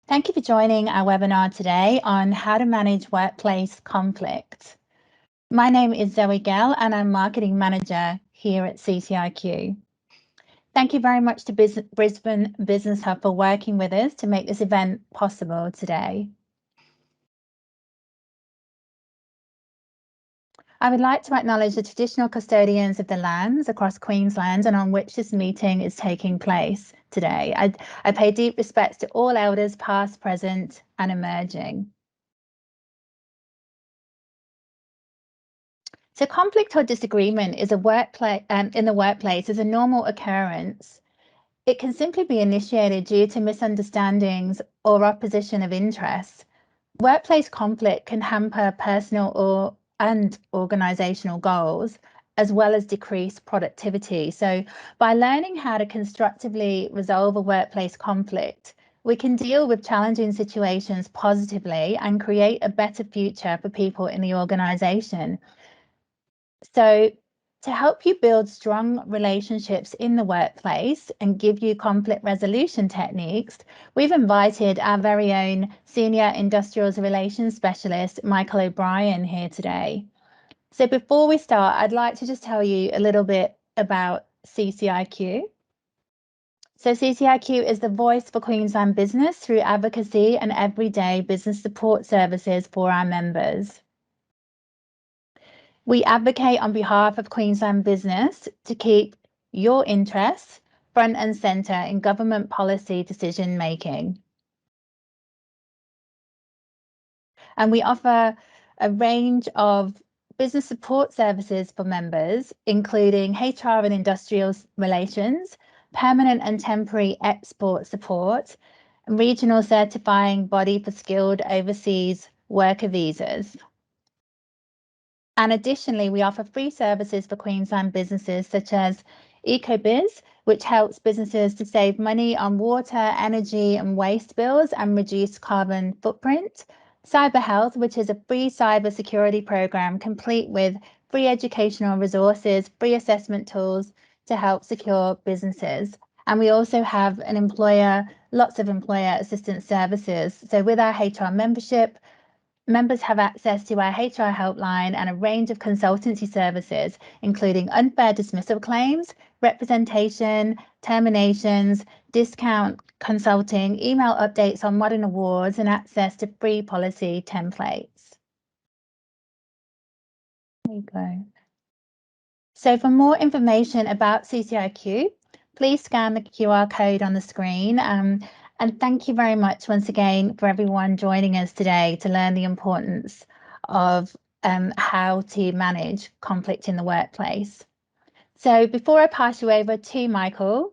Thank you for joining our webinar today on how to manage workplace conflict. My name is Zoe Gell and I'm Marketing Manager here at CCIQ. Thank you very much to Brisbane Business Hub for working with us to make this event possible today. I would like to acknowledge the traditional custodians of the lands across Queensland and on which this meeting is taking place today. I pay deep respects to all elders past, present and emerging. So conflict or disagreement is in the workplace is a normal occurrence. It can simply be initiated due to misunderstandings or opposition of interests. Workplace conflict can hamper personal and organizational goals, as well as decrease productivity. So by learning how to constructively resolve a workplace conflict, we can deal with challenging situations positively and create a better future for people in the organization. So to help you build strong relationships in the workplace and give you conflict resolution techniques, we've invited our very own Senior Industrials Relations Specialist, Michael O'Brien, here today. So before we start, I'd like to just tell you a little bit about CCIQ. So CCIQ is the voice for Queensland business through advocacy and everyday business support services for our members. We advocate on behalf of Queensland business to keep your interests front and centre in government policy decision making. And we offer a range of business support services for members, including HR and industrial relations, permanent and temporary export support, and regional certifying body for skilled overseas worker visas. And additionally, we offer free services for Queensland businesses such as EcoBiz, which helps businesses to save money on water, energy and waste bills and reduce carbon footprint. Cyber Health, which is a free cyber security program complete with free educational resources, free assessment tools to help secure businesses. And we also have lots of employer assistance services. So with our HR membership, members have access to our HR helpline and a range of consultancy services, including unfair dismissal claims, representation, terminations, discount consulting, email updates on modern awards, and access to free policy templates. There you go. So for more information about CCIQ, please scan the QR code on the screen. And thank you very much once again for everyone joining us today to learn the importance of how to manage conflict in the workplace. So before I pass you over to Michael,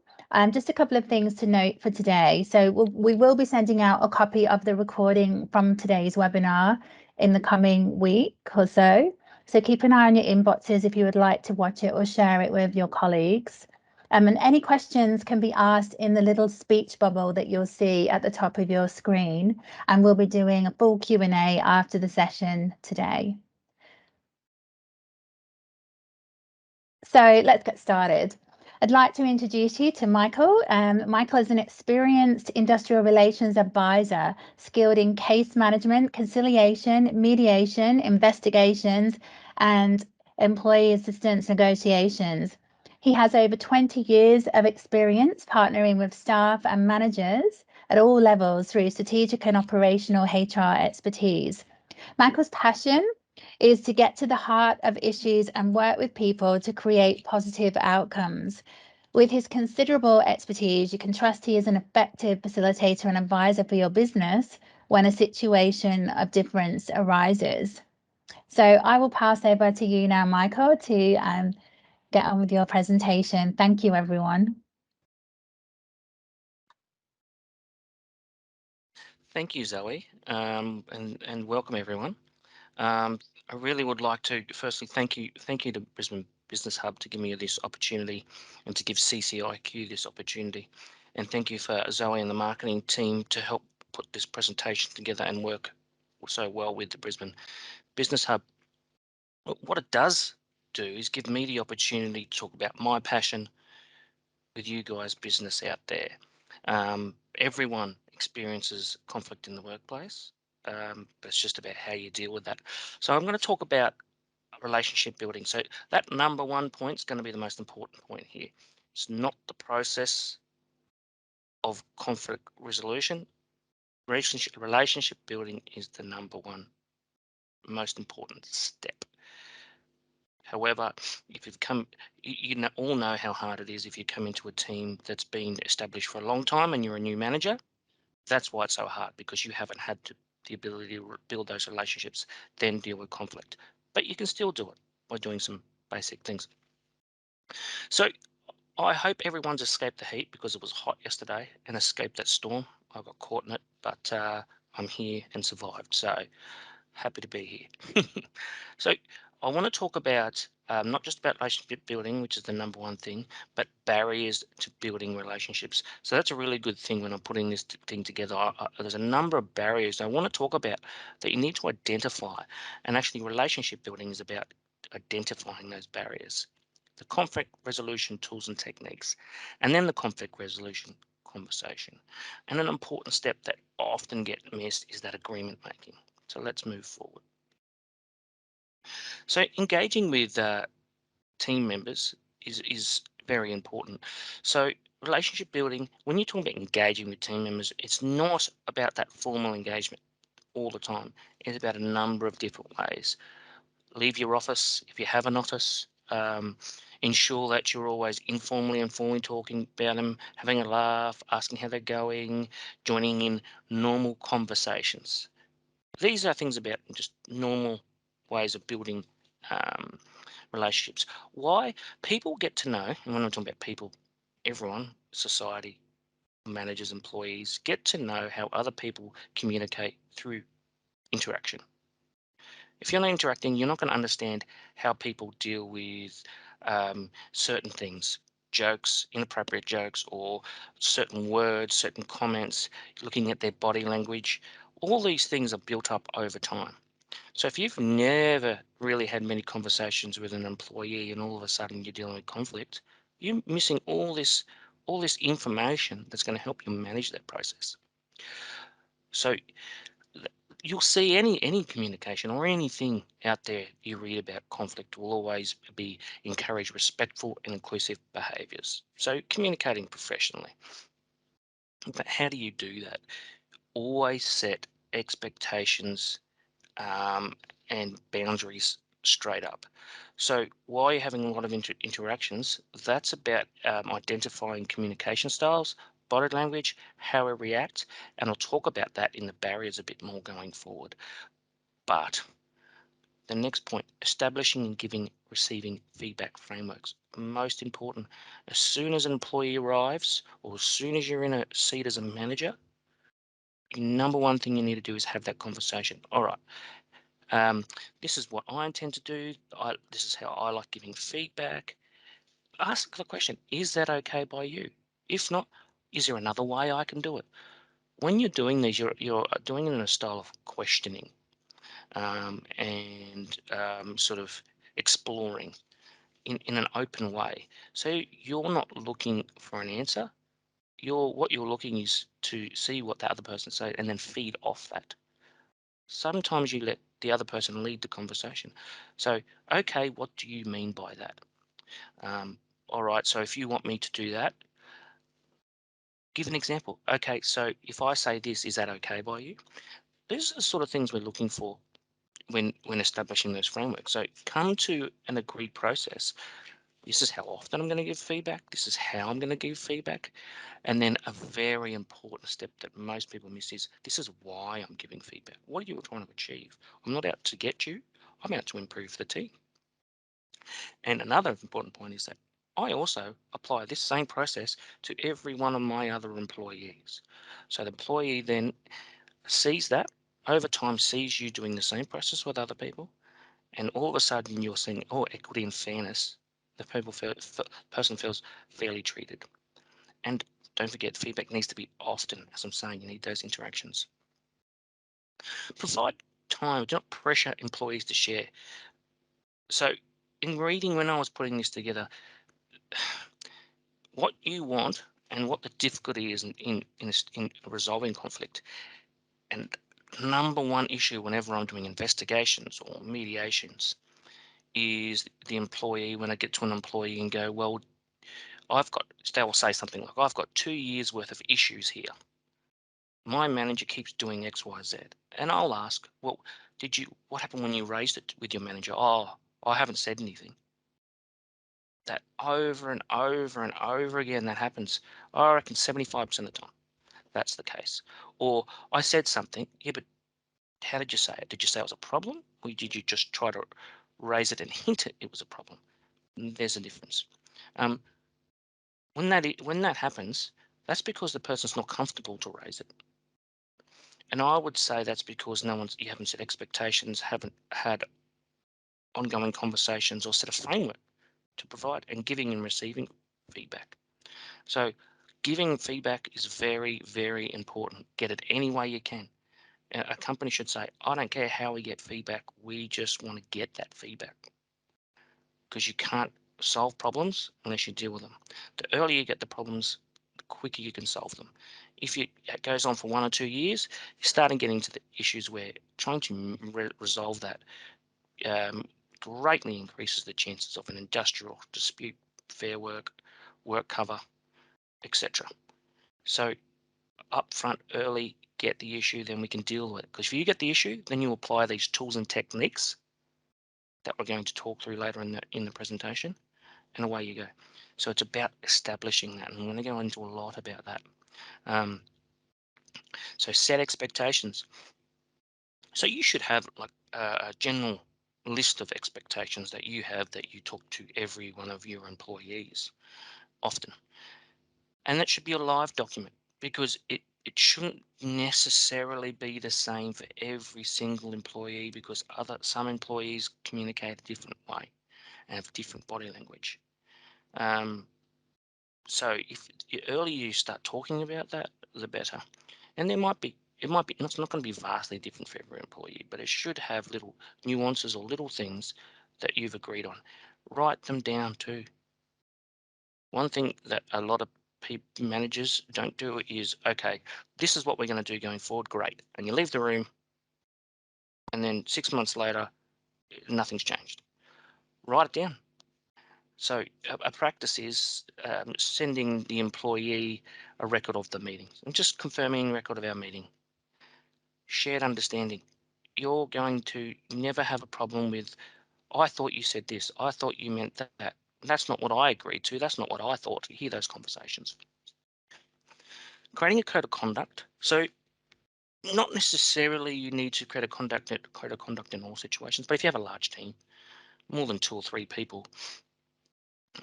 just a couple of things to note for today. So we will be sending out a copy of the recording from today's webinar in the coming week or so. So keep an eye on your inboxes if you would like to watch it or share it with your colleagues. And any questions can be asked in the little speech bubble that you'll see at the top of your screen. And we'll be doing a full Q&A after the session today. So let's get started. I'd like to introduce you to Michael. Michael is an experienced industrial relations advisor, skilled in case management, conciliation, mediation, investigations, and employee assistance negotiations. He has over 20 years of experience partnering with staff and managers at all levels through strategic and operational HR expertise. Michael's passion is to get to the heart of issues and work with people to create positive outcomes. With his considerable expertise, you can trust he is an effective facilitator and advisor for your business when a situation of difference arises. So I will pass over to you now, Michael, to get on with your presentation. Thank you, everyone. Thank you, Zoe, and welcome everyone. I really would like to firstly thank you to Brisbane Business Hub to give me this opportunity and to give CCIQ this opportunity. And thank you for Zoe and the marketing team to help put this presentation together and work so well with the Brisbane Business Hub. What it does do is give me the opportunity to talk about my passion with you guys, business out there. Everyone experiences conflict in the workplace, but it's just about how you deal with that. So I'm going to talk about relationship building. So that number one point is going to be the most important point here. It's not the process of conflict resolution. Relationship building is the number one most important step. However, if you've come, all know how hard it is if you come into a team that's been established for a long time and you're a new manager. That's why it's so hard, because you haven't had the ability to build those relationships, then deal with conflict. But you can still do it by doing some basic things. So I hope everyone's escaped the heat, because it was hot yesterday, and escaped that storm. I got caught in it, but I'm here and survived. So happy to be here. So I want to talk about not just about relationship building, which is the number one thing, but barriers to building relationships. So that's a really good thing when I'm putting this thing together. There's a number of barriers I want to talk about that you need to identify. And actually, relationship building is about identifying those barriers, the conflict resolution tools and techniques, and then the conflict resolution conversation. And an important step that often get missed is that agreement making. So let's move forward. So engaging with team members is very important. So relationship building, when you're talking about engaging with team members, it's not about that formal engagement all the time. It's about a number of different ways. Leave your office if you have an office. Ensure that you're always informally and formally talking about them, having a laugh, asking how they're going, joining in normal conversations. These are things about just normal ways of building um, relationships. Why? People get to know, and when I'm talking about people, everyone, society, managers, employees, get to know how other people communicate through interaction. If you're not interacting, you're not going to understand how people deal with certain things, jokes, inappropriate jokes, or certain words, certain comments, looking at their body language. All these things are built up over time. So if you've never really had many conversations with an employee and all of a sudden you're dealing with conflict, you're missing all this information that's going to help you manage that process. So you'll see any communication or anything out there you read about conflict will always be encourage respectful and inclusive behaviors. So communicating professionally. But how do you do that? Always set expectations um, and boundaries straight up. So while you're having a lot of interactions, that's about identifying communication styles, body language, how we react, and I'll talk about that in the barriers a bit more going forward. But the next point, establishing and receiving feedback frameworks. Most important, as soon as an employee arrives, or as soon as you're in a seat as a manager, the number one thing you need to do is have that conversation. All right, Um, this is what I intend to do. This is how I like giving feedback. Ask the question, is that okay by you? If not, is there another way I can do it? When you're doing these, you're doing it in a style of questioning and sort of exploring in an open way. So you're not looking for an answer. What you're looking is to see what the other person says and then feed off that. Sometimes you let the other person lead the conversation. So, okay, what do you mean by that? Um, all right, so if you want me to do that, give an example. Okay, so if I say this, is that okay by you? These are the sort of things we're looking for when establishing those frameworks. So come to an agreed process. This is how often I'm going to give feedback. This is how I'm going to give feedback. And then a very important step that most people miss is this is why I'm giving feedback. What are you trying to achieve? I'm not out to get you. I'm out to improve the team. And another important point is that I also apply this same process to every one of my other employees. So the employee then sees that, over time sees you doing the same process with other people, and all of a sudden you're seeing, oh, equity and fairness. The person feels fairly treated. And don't forget, feedback needs to be often. As I'm saying, you need those interactions. Provide time. Do not pressure employees to share. So in reading, when I was putting this together, what you want and what the difficulty is in resolving conflict. And number one issue whenever I'm doing investigations or mediations is the employee, when I get to an employee and go, well, they will say something like, I've got 2 years worth of issues here. My manager keeps doing X, Y, Z. And I'll ask, well, what happened when you raised it with your manager? Oh, I haven't said anything. That over and over and over again, that happens. I reckon 75% of the time, that's the case. Or I said something, yeah, but how did you say it? Did you say it was a problem? Or did you just try to raise it and hint it was a problem? There's a difference. Um, when that happens, that's because the person's not comfortable to raise it. And I would say that's because you haven't set expectations, haven't had ongoing conversations or set a framework to provide and giving and receiving feedback. So giving feedback is very, very important. Get it any way you can. A company should say, I don't care how we get feedback, we just want to get that feedback. Because you can't solve problems unless you deal with them. The earlier you get the problems, the quicker you can solve them. If it goes on for 1 or 2 years, you're starting getting to the issues where trying to resolve that um, greatly increases the chances of an industrial dispute, fair work cover, etc. So up front, early, get the issue, then we can deal with it. Because if you get the issue, then you apply these tools and techniques that we're going to talk through later in the presentation, and away you go. So it's about establishing that, and I'm going to go into a lot about that. Um, so set expectations. So you should have like a general list of expectations that you have that you talk to every one of your employees often, and that should be a live document because it shouldn't necessarily be the same for every single employee because some employees communicate a different way and have different body language. Um, So if the earlier you start talking about that, the better. And it's not going to be vastly different for every employee, but it should have little nuances or little things that you've agreed on. Write them down too. One thing that a lot of managers don't do is, okay, this is what we're going to do going forward. Great. And you leave the room and then 6 months later, nothing's changed. Write it down. So a practice is sending the employee a record of the meeting and just confirming record of our meeting. Shared understanding. You're going to never have a problem with, I thought you said this. I thought you meant that. That's not what I agreed to. That's not what I thought. You hear those conversations. Creating a code of conduct. So not necessarily you need to create a code of conduct in all situations, but if you have a large team, more than 2 or 3 people,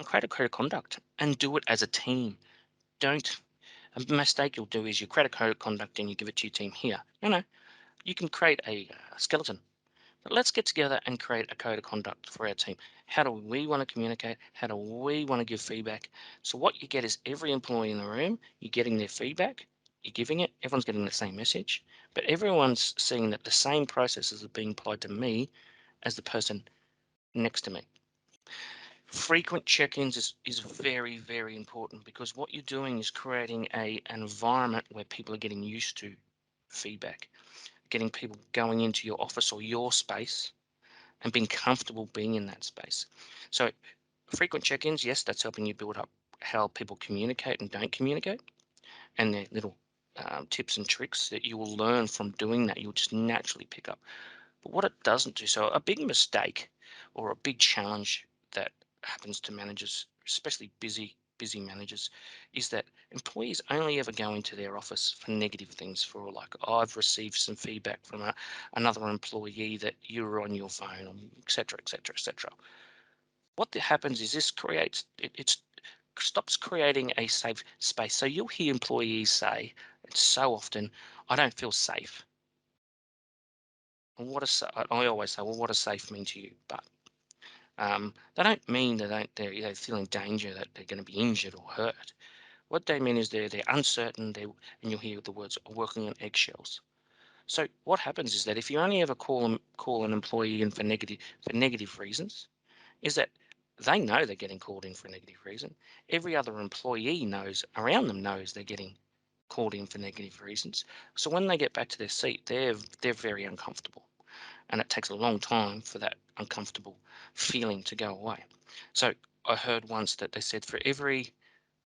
create a code of conduct and do it as a team. Don't A mistake you'll do is you create a code of conduct and you give it to your team here. No, you can create a skeleton. But let's get together and create a code of conduct for our team. How do we want to communicate? How do we want to give feedback? So what you get is every employee in the room, you're getting their feedback, you're giving it, everyone's getting the same message, but everyone's seeing that the same processes are being applied to me as the person next to me. Frequent check-ins is very, very important because what you're doing is creating an environment where people are getting used to feedback, getting people going into your office or your space and being comfortable being in that space. So frequent check-ins, yes, that's helping you build up how people communicate and don't communicate, and their little tips and tricks that you will learn from doing that. You'll just naturally pick up. But what it doesn't do, so a big mistake or a big challenge that happens to managers, especially busy managers, is that employees only ever go into their office for negative things, for like, oh, I've received some feedback from another employee that you were on your phone, etc., etc., etc. What happens is this creates it stops creating a safe space. So you'll hear employees say, it's so often, I don't feel safe. I always say, well, what does safe mean to you? But they don't mean they feel in danger that they're going to be injured or hurt. What they mean is they're uncertain. And you'll hear the words working on eggshells. So what happens is that if you only ever call an employee in for negative reasons, is that They know they're getting called in for a negative reason. Every other employee knows around them knows they're getting called in for negative reasons. So when they get back to their seat, they're very uncomfortable, and it takes a long time for that uncomfortable feeling to go away. So I heard once that they said for every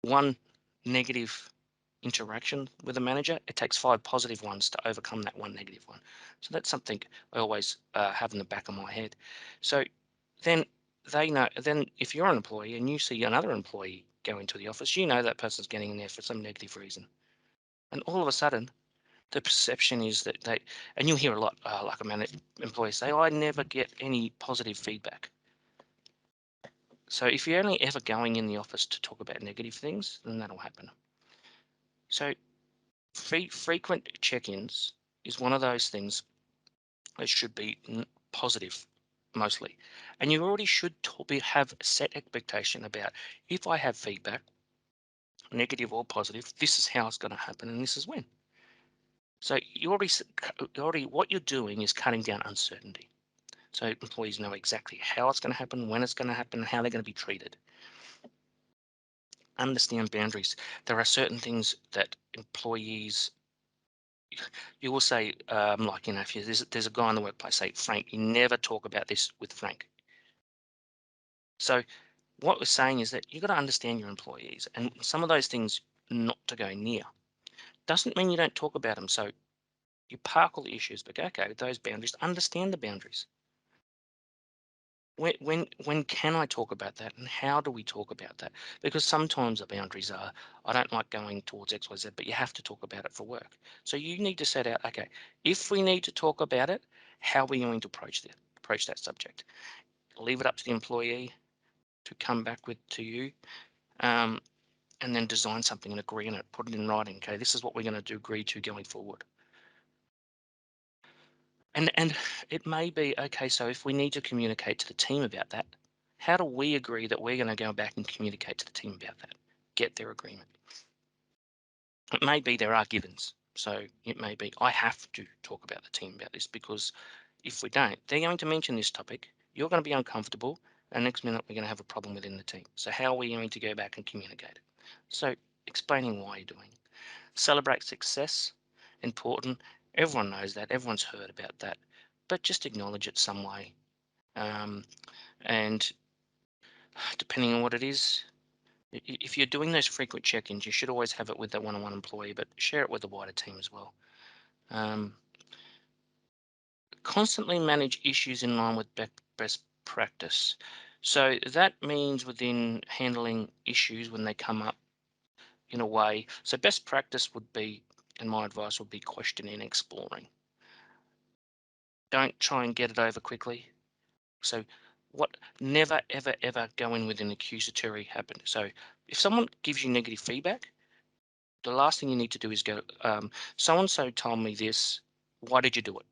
one negative interaction with a manager, it takes 5 positive ones to overcome that one negative one. So that's something I always have in the back of my head. So then they know. Then if you're an employee and you see another employee go into the office, you know that person's getting in there for some negative reason, and all of a sudden the perception is that they, and you'll hear a lot, like a employee say, "I never get any positive feedback." So if you're only ever going in the office to talk about negative things, then that'll happen. So frequent check-ins is one of those things that should be positive mostly, and you already should have set expectation about, if I have feedback, negative or positive, this is how it's going to happen, and this is when. So you already what you're doing is cutting down uncertainty. So employees know exactly how it's going to happen, when it's going to happen, and how they're going to be treated. Understand boundaries. There are certain things that employees, you will say, like, if there's a guy in the workplace, say, Frank, you never talk about this with Frank. So what we're saying is that you've got to understand your employees, and some of those things not to go near. Doesn't mean you don't talk about them. So you park all the issues, but go, okay, those boundaries, understand the boundaries. When can I talk about that, and how do we talk about that? Because sometimes the boundaries are, I don't like going towards XYZ, but you have to talk about it for work. So you need to set out, okay, if we need to talk about it, how are we going to approach that subject? Leave it up to the employee to come back with to you, um, and then design something and agree on it, put it in writing. Okay, this is what we're going to do, agree to going forward. And it may be, okay, so if we need to communicate to the team about that, how do we agree that we're going to go back and communicate to the team about that? Get their agreement. It may be there are givens. So it may be, I have to talk about the team about this, because if we don't, they're going to mention this topic. You're going to be uncomfortable, and next minute we're going to have a problem within the team. So how are we going to go back and communicate it? So explaining why you're doing. Celebrate success, important. Everyone knows that. Everyone's heard about that. But just acknowledge it some way. Um, and depending on what it is, if you're doing those frequent check-ins, you should always have it with that one-on-one employee, but share it with the wider team as well. Um, Constantly manage issues in line with best practice. So that means within handling issues when they come up in a way. So best practice would be, and my advice would be, questioning and exploring. Don't try and get it over quickly. So never, ever, ever go in with an accusatory happen. So if someone gives you negative feedback, the last thing you need to do is go, so and so told me this. Why did you do it?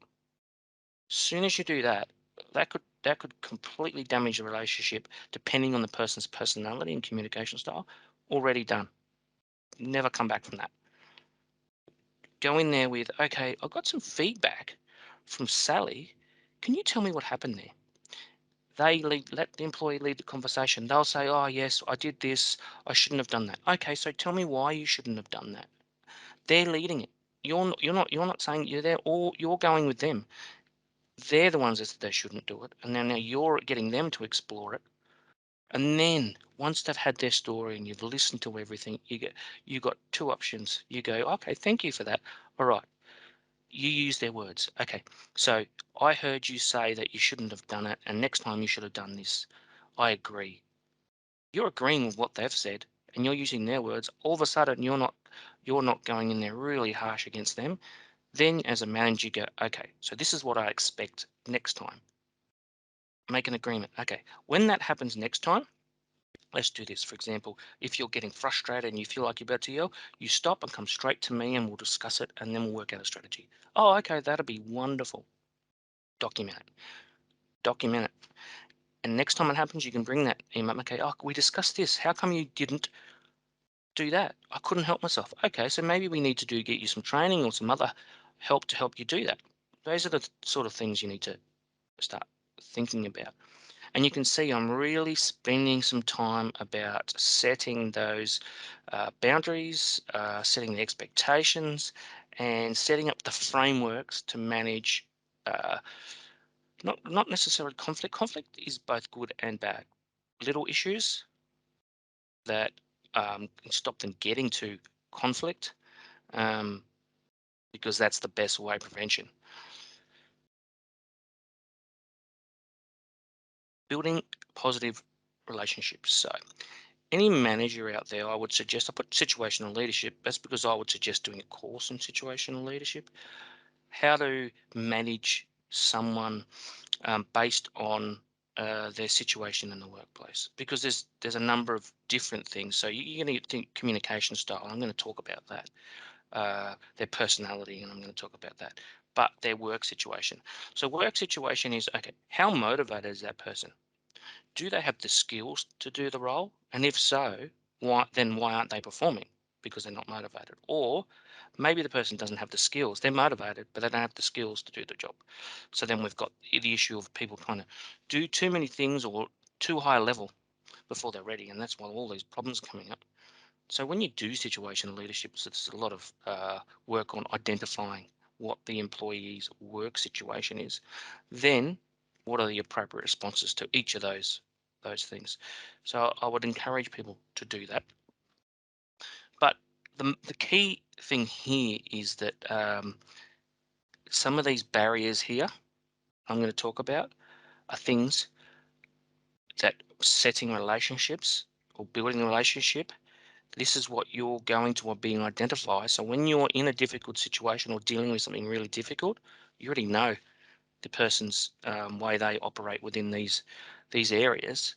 As soon as you do that, that could completely damage the relationship, depending on the person's personality and communication style. Already done. Never come back from that. Go in there with, okay, I got some feedback from Sally. Can you tell me what happened there? Let the employee lead the conversation. They'll say, oh yes, I did this, I shouldn't have done that. Okay, so tell me why you shouldn't have done that. They're leading it. You're not saying you're there, or you're going with them. They're the ones that said they shouldn't do it, and then now you're getting them to explore it. And then once they've had their story and you've listened to everything, you got two options. You go, okay, thank you for that. All right. You use their words. Okay. So I heard you say that you shouldn't have done it, and next time you should have done this. I agree. You're agreeing with what they've said, and you're using their words. All of a sudden you're not going in there really harsh against them. Then as a manager you go, okay, so this is what I expect next time. Make an agreement. Okay. When that happens next time, let's do this. For example, if you're getting frustrated and you feel like you're about to yell, you stop and come straight to me and we'll discuss it, and then we'll work out a strategy. Oh, okay, that'll be wonderful. Document it. Document it. And next time it happens, you can bring that email. Okay, oh, we discussed this. How come you didn't do that? I couldn't help myself. Okay, so maybe we need to get you some training or some other help to help you do that. Those are the sort of things you need to start thinking about. And you can see I'm really spending some time about setting those boundaries, setting the expectations, and setting up the frameworks to manage not necessarily conflict. Conflict is both good and bad. Little issues that can stop them getting to conflict, um, because that's the best way prevention. Building positive relationships. So any manager out there, I would suggest, I put situational leadership. That's because I would suggest doing a course in situational leadership, how to manage someone based on their situation in the workplace. Because there's a number of different things. So you're going to think communication style. I'm going to talk about that. Their personality, and I'm going to talk about that. But their work situation. So work situation is, okay, how motivated is that person? Do they have the skills to do the role? And if so, why aren't they performing? Because they're not motivated. Or maybe the person doesn't have the skills. They're motivated, but they don't have the skills to do the job. So then we've got the issue of people trying to do too many things or too high a level before they're ready. And that's why all these problems are coming up. So when you do situational leadership, so there's a lot of work on identifying what the employee's work situation is. Then what are the appropriate responses to each of those things? So I would encourage people to do that. But the key thing here is that some of these barriers here I'm going to talk about are things that setting relationships or building a relationship. This is what you're going to being identified. So when you're in a difficult situation or dealing with something really difficult, you already know the person's way they operate within these areas,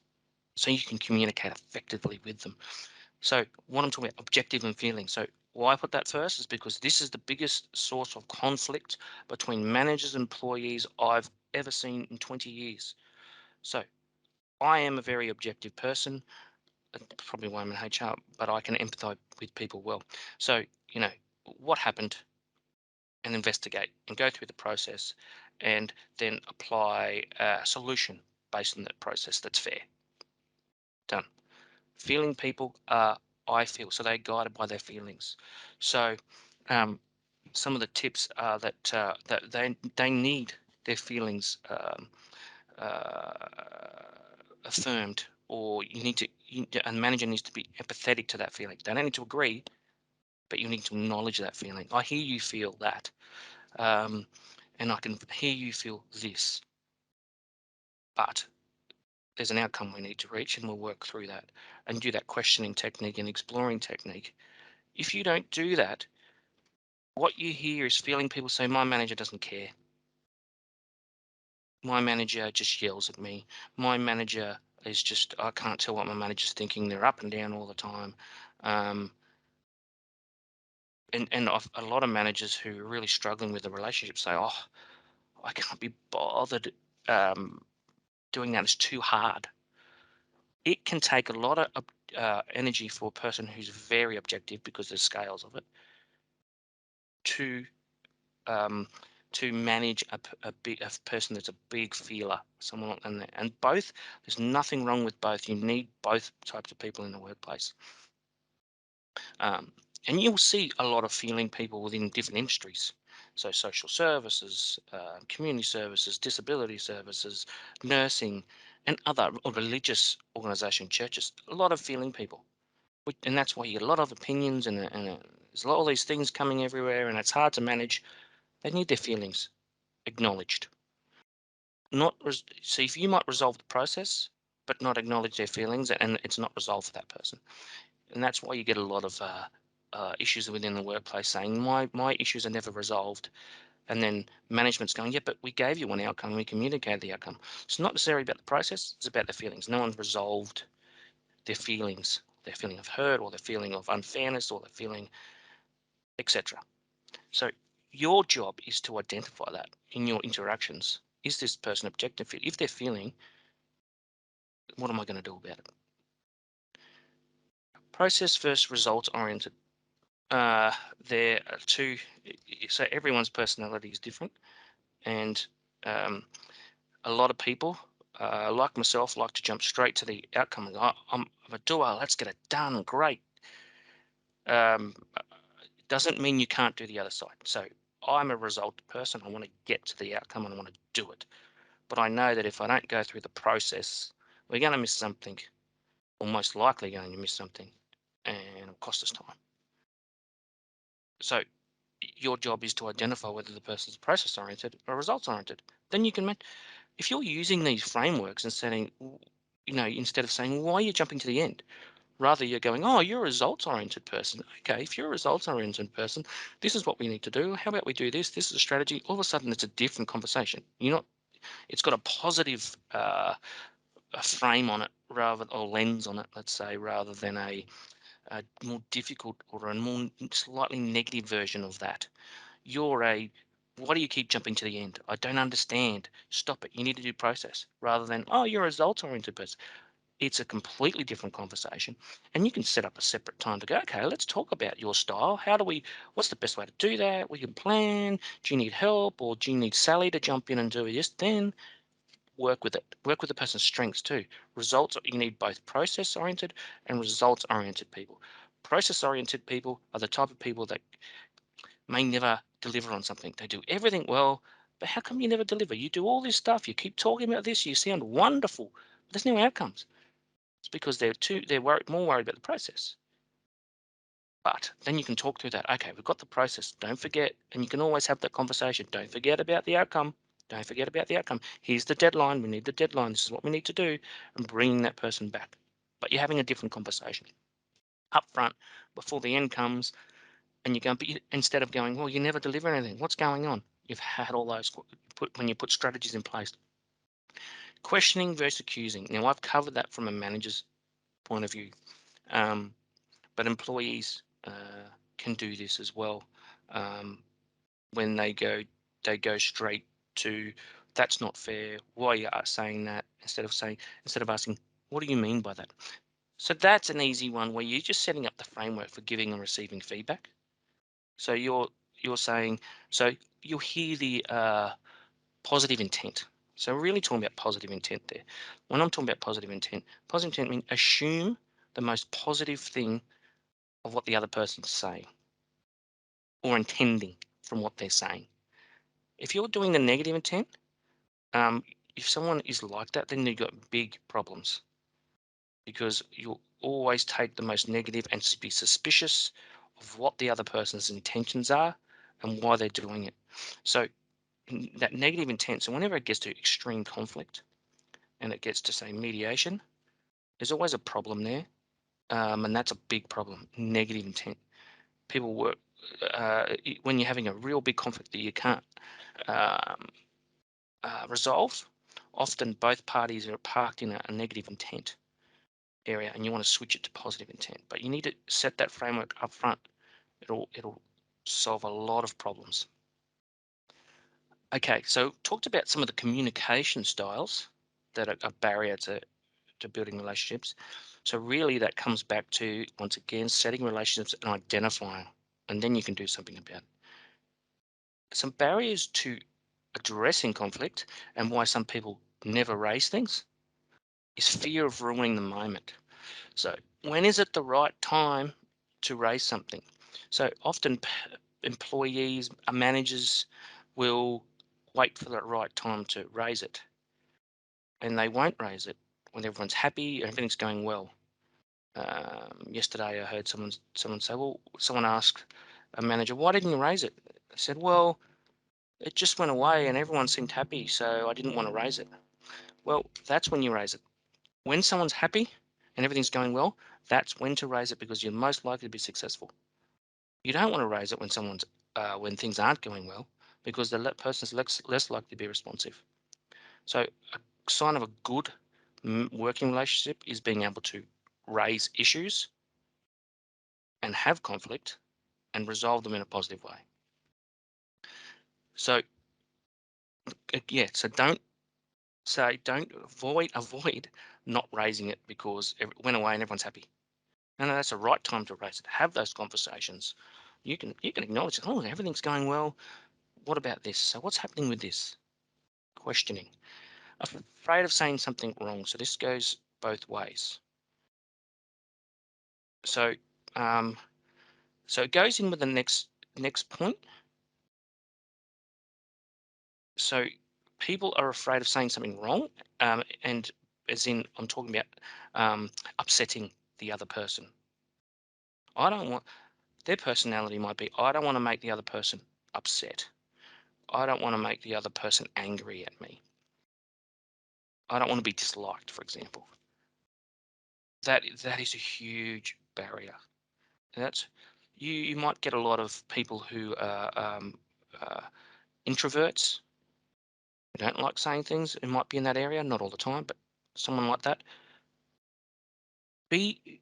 so you can communicate effectively with them. So what I'm talking about, objective and feeling. So why I put that first is because this is the biggest source of conflict between managers and employees I've ever seen in 20 years. So I am a very objective person. That's probably why I'm in HR, but I can empathize with people well. So, what happened, and investigate and go through the process and then apply a solution based on that process that's fair. Done. Feeling people are, I feel, so they're guided by their feelings. So, um, some of the tips are that they need their feelings uh, affirmed, or a manager needs to be empathetic to that feeling. They don't need to agree, but you need to acknowledge that feeling. I hear you feel that, um, and I can hear you feel this, but there's an outcome we need to reach, and we'll work through that and do that questioning technique and exploring technique. If you don't do that, what you hear is feeling people say, my manager doesn't care. My manager just yells at me. My manager is just, I can't tell what my manager's thinking. They're up and down all the time. Um, and a lot of managers who are really struggling with the relationship say, oh, I can't be bothered doing that. It's too hard. It can take a lot of energy for a person who's very objective, because there's scales of it, to um, to manage a person that's a big feeler, someone, and both. There's nothing wrong with both. You need both types of people in the workplace. Um, and you'll see a lot of feeling people within different industries. So social services, community services, disability services, nursing, and other or religious organisation, churches. A lot of feeling people, and that's why you get a lot of opinions, and there's a lot of these things coming everywhere, and it's hard to manage. They need their feelings acknowledged. Not see if you might resolve the process, but not acknowledge their feelings, and it's not resolved for that person. And that's why you get a lot of issues within the workplace saying my issues are never resolved, and then management's going, yeah, but we gave you one outcome, we communicated the outcome. It's not necessarily about the process, it's about the feelings. No one's resolved their feelings, their feeling of hurt, or their feeling of unfairness, or their feeling, etc. So your job is to identify that in your interactions. Is this person objective fit? If they're feeling, what am I going to do about it? Process versus results oriented. Uh, there are two. So everyone's personality is different, and um, a lot of people like myself, like to jump straight to the outcome. I'm a doer. Let's get it done. Great. Um, doesn't mean you can't do the other side. So I'm a result person. I want to get to the outcome and I want to do it. But I know that if I don't go through the process, we're going to miss something, or most likely going to miss something, and it'll cost us time. So your job is to identify whether the person's process oriented or results oriented. Then you can, if you're using these frameworks and saying, instead of saying, why are you jumping to the end? Rather, you're going, oh, you're a results-oriented person. Okay, if you're a results-oriented person, this is what we need to do. How about we do this? This is a strategy. All of a sudden, it's a different conversation. It's got a positive a frame on it, or lens on it, let's say, rather than a more difficult or a more slightly negative version of that. Why do you keep jumping to the end? I don't understand. Stop it. You need to do process rather than, oh, you're a results-oriented person. It's a completely different conversation. And you can set up a separate time to go, okay, let's talk about your style. What's the best way to do that? We can plan. Do you need help, or do you need Sally to jump in and do this? Then work with it. Work with the person's strengths too. You need both process oriented and results oriented people. Process oriented people are the type of people that may never deliver on something. They do everything well, but how come you never deliver? You do all this stuff, you keep talking about this, you sound wonderful, but there's no outcomes. It's because more worried about the process. But then you can talk through that. Okay, we've got the process. Don't forget, and you can always have that conversation. Don't forget about the outcome. Don't forget about the outcome. Here's the deadline. We need the deadline. This is what we need to do, and bringing that person back. But you're having a different conversation up front before the end comes, and you're going. Instead of going, well, you never deliver anything. What's going on? You've had all those when you put strategies in place. Questioning versus accusing. Now, I've covered that from a manager's point of view. But employees can do this as well. When they go straight to, that's not fair. Why are you saying that? Instead of asking, what do you mean by that? So that's an easy one where you're just setting up the framework for giving and receiving feedback. So you're saying, so you'll hear the positive intent. So we're really talking about positive intent there. When I'm talking about positive intent means assume the most positive thing of what the other person's saying or intending from what they're saying. If you're doing the negative intent, um, if someone is like that, then you've got big problems because you'll always take the most negative and be suspicious of what the other person's intentions are and why they're doing it. So that negative intent, so whenever it gets to extreme conflict and it gets to, say, mediation, there's always a problem there. And that's a big problem, negative intent. People work when you're having a real big conflict that you can't um, resolve. Often both parties are parked in a negative intent area, and you want to switch it to positive intent. But you need to set that framework up front. It'll solve a lot of problems. Okay, so talked about some of the communication styles that are a barrier to building relationships. So really that comes back to, once again, setting relationships and identifying, and then you can do something about it. Some barriers to addressing conflict and why some people never raise things is fear of ruining the moment. So when is it the right time to raise something? So often employees, managers will wait for the right time to raise it, and they won't raise it when everyone's happy and everything's going well. Yesterday I heard someone say, well, someone asked a manager, why didn't you raise it? They said, well, it just went away and everyone seemed happy, so I didn't want to raise it. Well, that's when you raise it. When someone's happy and everything's going well, that's when to raise it because you're most likely to be successful. You don't want to raise it when things aren't going well because the person's less likely to be responsive. So a sign of a good working relationship is being able to raise issues and have conflict and resolve them in a positive way. So yeah, so don't avoid not raising it because it went away and everyone's happy. No, that's the right time to raise it. Have those conversations. You can acknowledge, oh, everything's going well. What about this? So what's happening with this? Questioning. afraid of saying something wrong. So this goes both ways. So, um, so it goes in with the next point. So people are afraid of saying something wrong, and as in I'm talking about upsetting the other person. I don't want their personality might be I don't want to make the other person upset. I don't want to make the other person angry at me. I don't want to be disliked, for example. That is a huge barrier. That's you might get a lot of people who are uh, introverts who don't like saying things. It might be in that area, not all the time, but someone like that. Be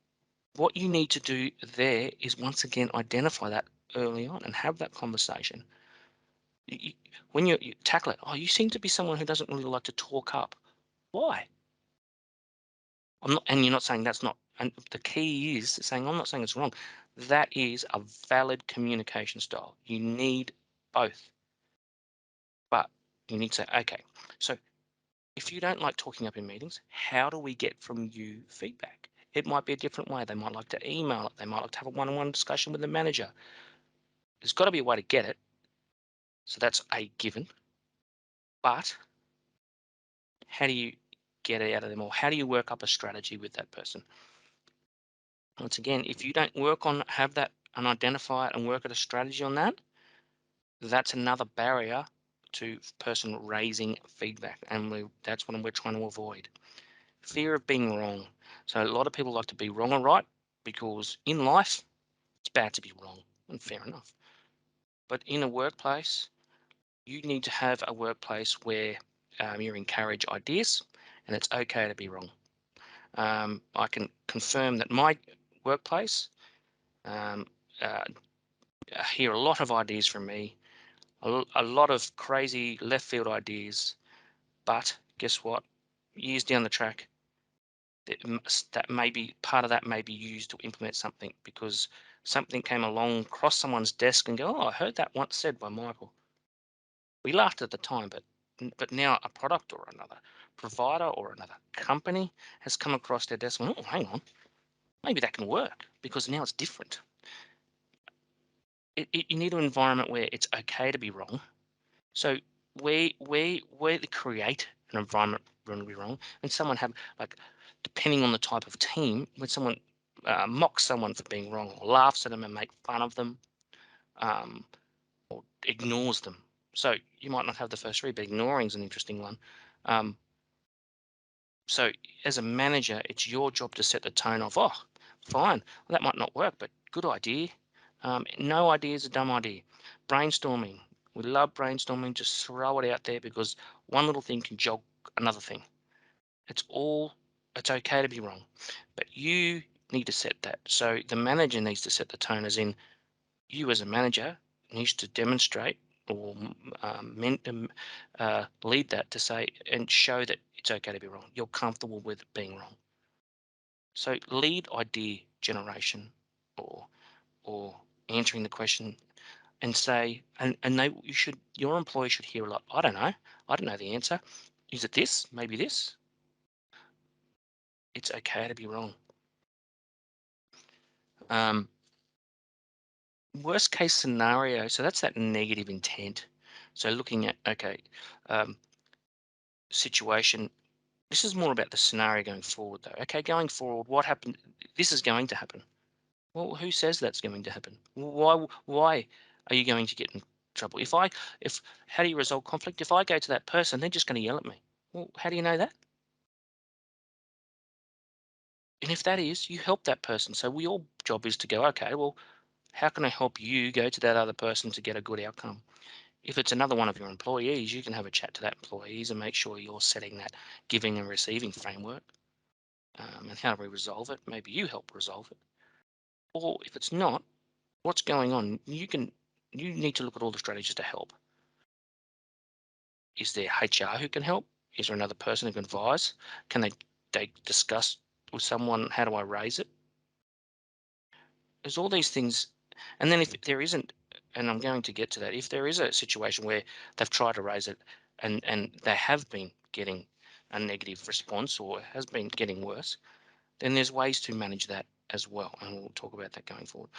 what you need to do there is once again identify that early on and have that conversation. You, when you tackle it, oh, you seem to be someone who doesn't really like to talk up. Why? I'm not, and you're not saying that's not. And the key is saying I'm not saying it's wrong. That is a valid communication style. You need both, but you need to say, okay. So if you don't like talking up in meetings, how do we get from you feedback? It might be a different way. They might like to email it. They might like to have a one-on-one discussion with the manager. There's got to be a way to get it. So that's a given. But how do you get it out of them, or how do you work up a strategy with that person? Once again, if you don't work on have that and identify it and work at a strategy on that, that's another barrier to person raising feedback, and that's what we're trying to avoid. Fear of being wrong. So a lot of people like to be wrong or right because in life it's bad to be wrong, and fair enough. But in a workplace, you need to have a workplace where you encourage ideas, and it's okay to be wrong. I can confirm that my workplace um, uh, hear a lot of ideas from me, a lot of crazy left field ideas. But guess what? Years down the track, that may be part of that may be used to implement something because something came along, crossed someone's desk, and go, "Oh, I heard that once said by Michael." We laughed at the time, but now a product or another provider or another company has come across their desk and, oh, hang on, maybe that can work because now it's different. You need an environment where it's okay to be wrong. So where to create an environment where to be wrong, and someone have like, depending on the type of team, when someone mocks someone for being wrong or laughs at them and make fun of them, um, or ignores them. So you might not have the first three, but ignoring is an interesting one. Um, so as a manager, it's your job to set the tone of, oh, fine, well, that might not work, but good idea. No idea is a dumb idea. Brainstorming. We love brainstorming. Just throw it out there because one little thing can jog another thing. It's all, it's okay to be wrong, but you need to set that. So the manager needs to set the tone, as in you as a manager needs to demonstrate or lead that to say and show that it's okay to be wrong. You're comfortable with being wrong. So lead idea generation, or or answering the question and say, and they you should your employee should hear a lot. I don't know the answer. Is it this? Maybe this. It's okay to be wrong. Um, Worst case scenario. So that's that negative intent. So looking at, okay, um, situation. This is more about the scenario going forward, though. Okay, going forward, what happened? This is going to happen. Well, who says that's going to happen? Why are you going to get in trouble? If how do you resolve conflict? If I go to that person, they're just going to yell at me. Well, how do you know that? And if that is, you help that person. So your job is to go, okay, well, how can I help you go to that other person to get a good outcome? If it's another one of your employees, you can have a chat to that employees and make sure you're setting that giving and receiving framework. And how do we resolve it? Maybe you help resolve it. Or if it's not, what's going on? You need to look at all the strategies to help. Is there HR who can help? Is there another person who can advise? Can they discuss with someone, how do I raise it? There's all these things. And then if there isn't, and I'm going to get to that, if there is a situation where they've tried to raise it and they have been getting a negative response or has been getting worse, then there's ways to manage that as well. And we'll talk about that going forward.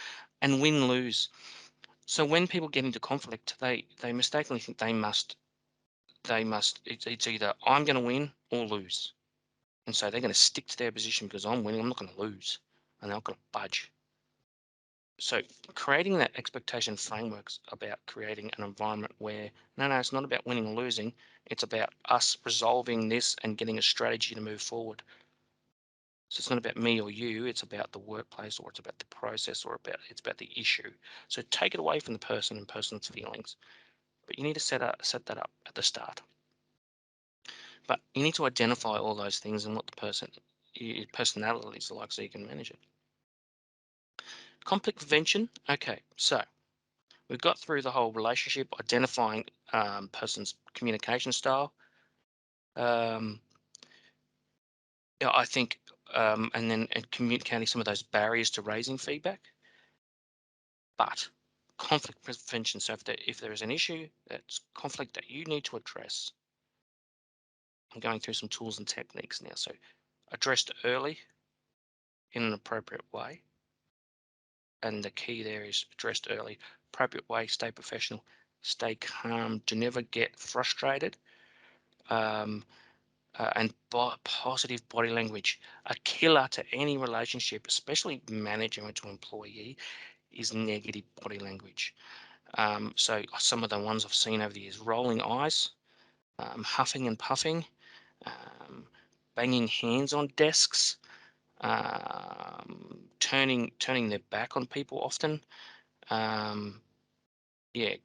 And win lose. So when people get into conflict, they mistakenly think it's either I'm going to win or lose. And so they're going to stick to their position because I'm winning, I'm not going to lose. And they're not going to budge. So creating that expectation frameworks about creating an environment where no, it's not about winning or losing. It's about us resolving this and getting a strategy to move forward. So it's not about me or you. It's about the workplace, or it's about the process, or it's about the issue. So take it away from the person and person's feelings. But you need to set that up at the start. But you need to identify all those things and what the personalities are like, so you can manage it. Conflict prevention. Okay, so we've got through the whole relationship, identifying person's communication style. Um, yeah, I think, and then communicating some of those barriers to raising feedback. But conflict prevention. So if there is an issue that's conflict that you need to address, I'm going through some tools and techniques now. So addressed early in an appropriate way. And the key there is addressed early, appropriate way, stay professional, stay calm, do never get frustrated. Um, and positive body language. A killer to any relationship, especially manager to employee, is negative body language. So some of the ones I've seen over the years: rolling eyes, huffing and puffing, um, banging hands on desks, turning their back on people often. Um, yeah,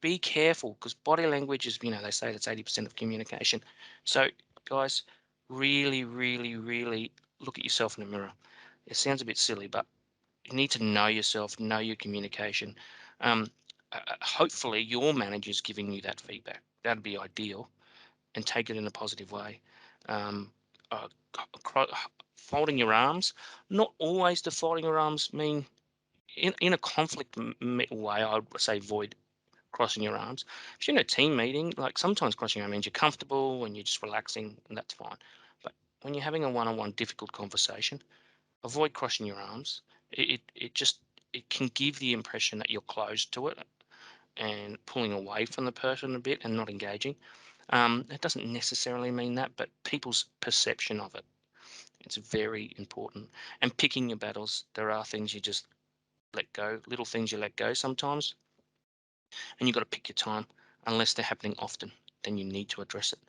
be careful, because body language is, they say it's 80% of communication. So, guys, really, really, really look at yourself in the mirror. It sounds a bit silly, but you need to know yourself, know your communication. Um, Hopefully, your manager's giving you that feedback. That'd be ideal, and take it in a positive way. Um, uh, Folding your arms. Not always do folding your arms mean, in a conflict way, I would say avoid crossing your arms. If you're in a team meeting, like, sometimes crossing your arms means you're comfortable and you're just relaxing, and that's fine. But when you're having a one-on-one difficult conversation, avoid crossing your arms. It can give the impression that you're closed to it and pulling away from the person a bit and not engaging. It doesn't necessarily mean that, but people's perception of it, it's very important. And picking your battles. There are things you just let go, little things you let go sometimes, and you've got to pick your time. Unless they're happening often, then you need to address it.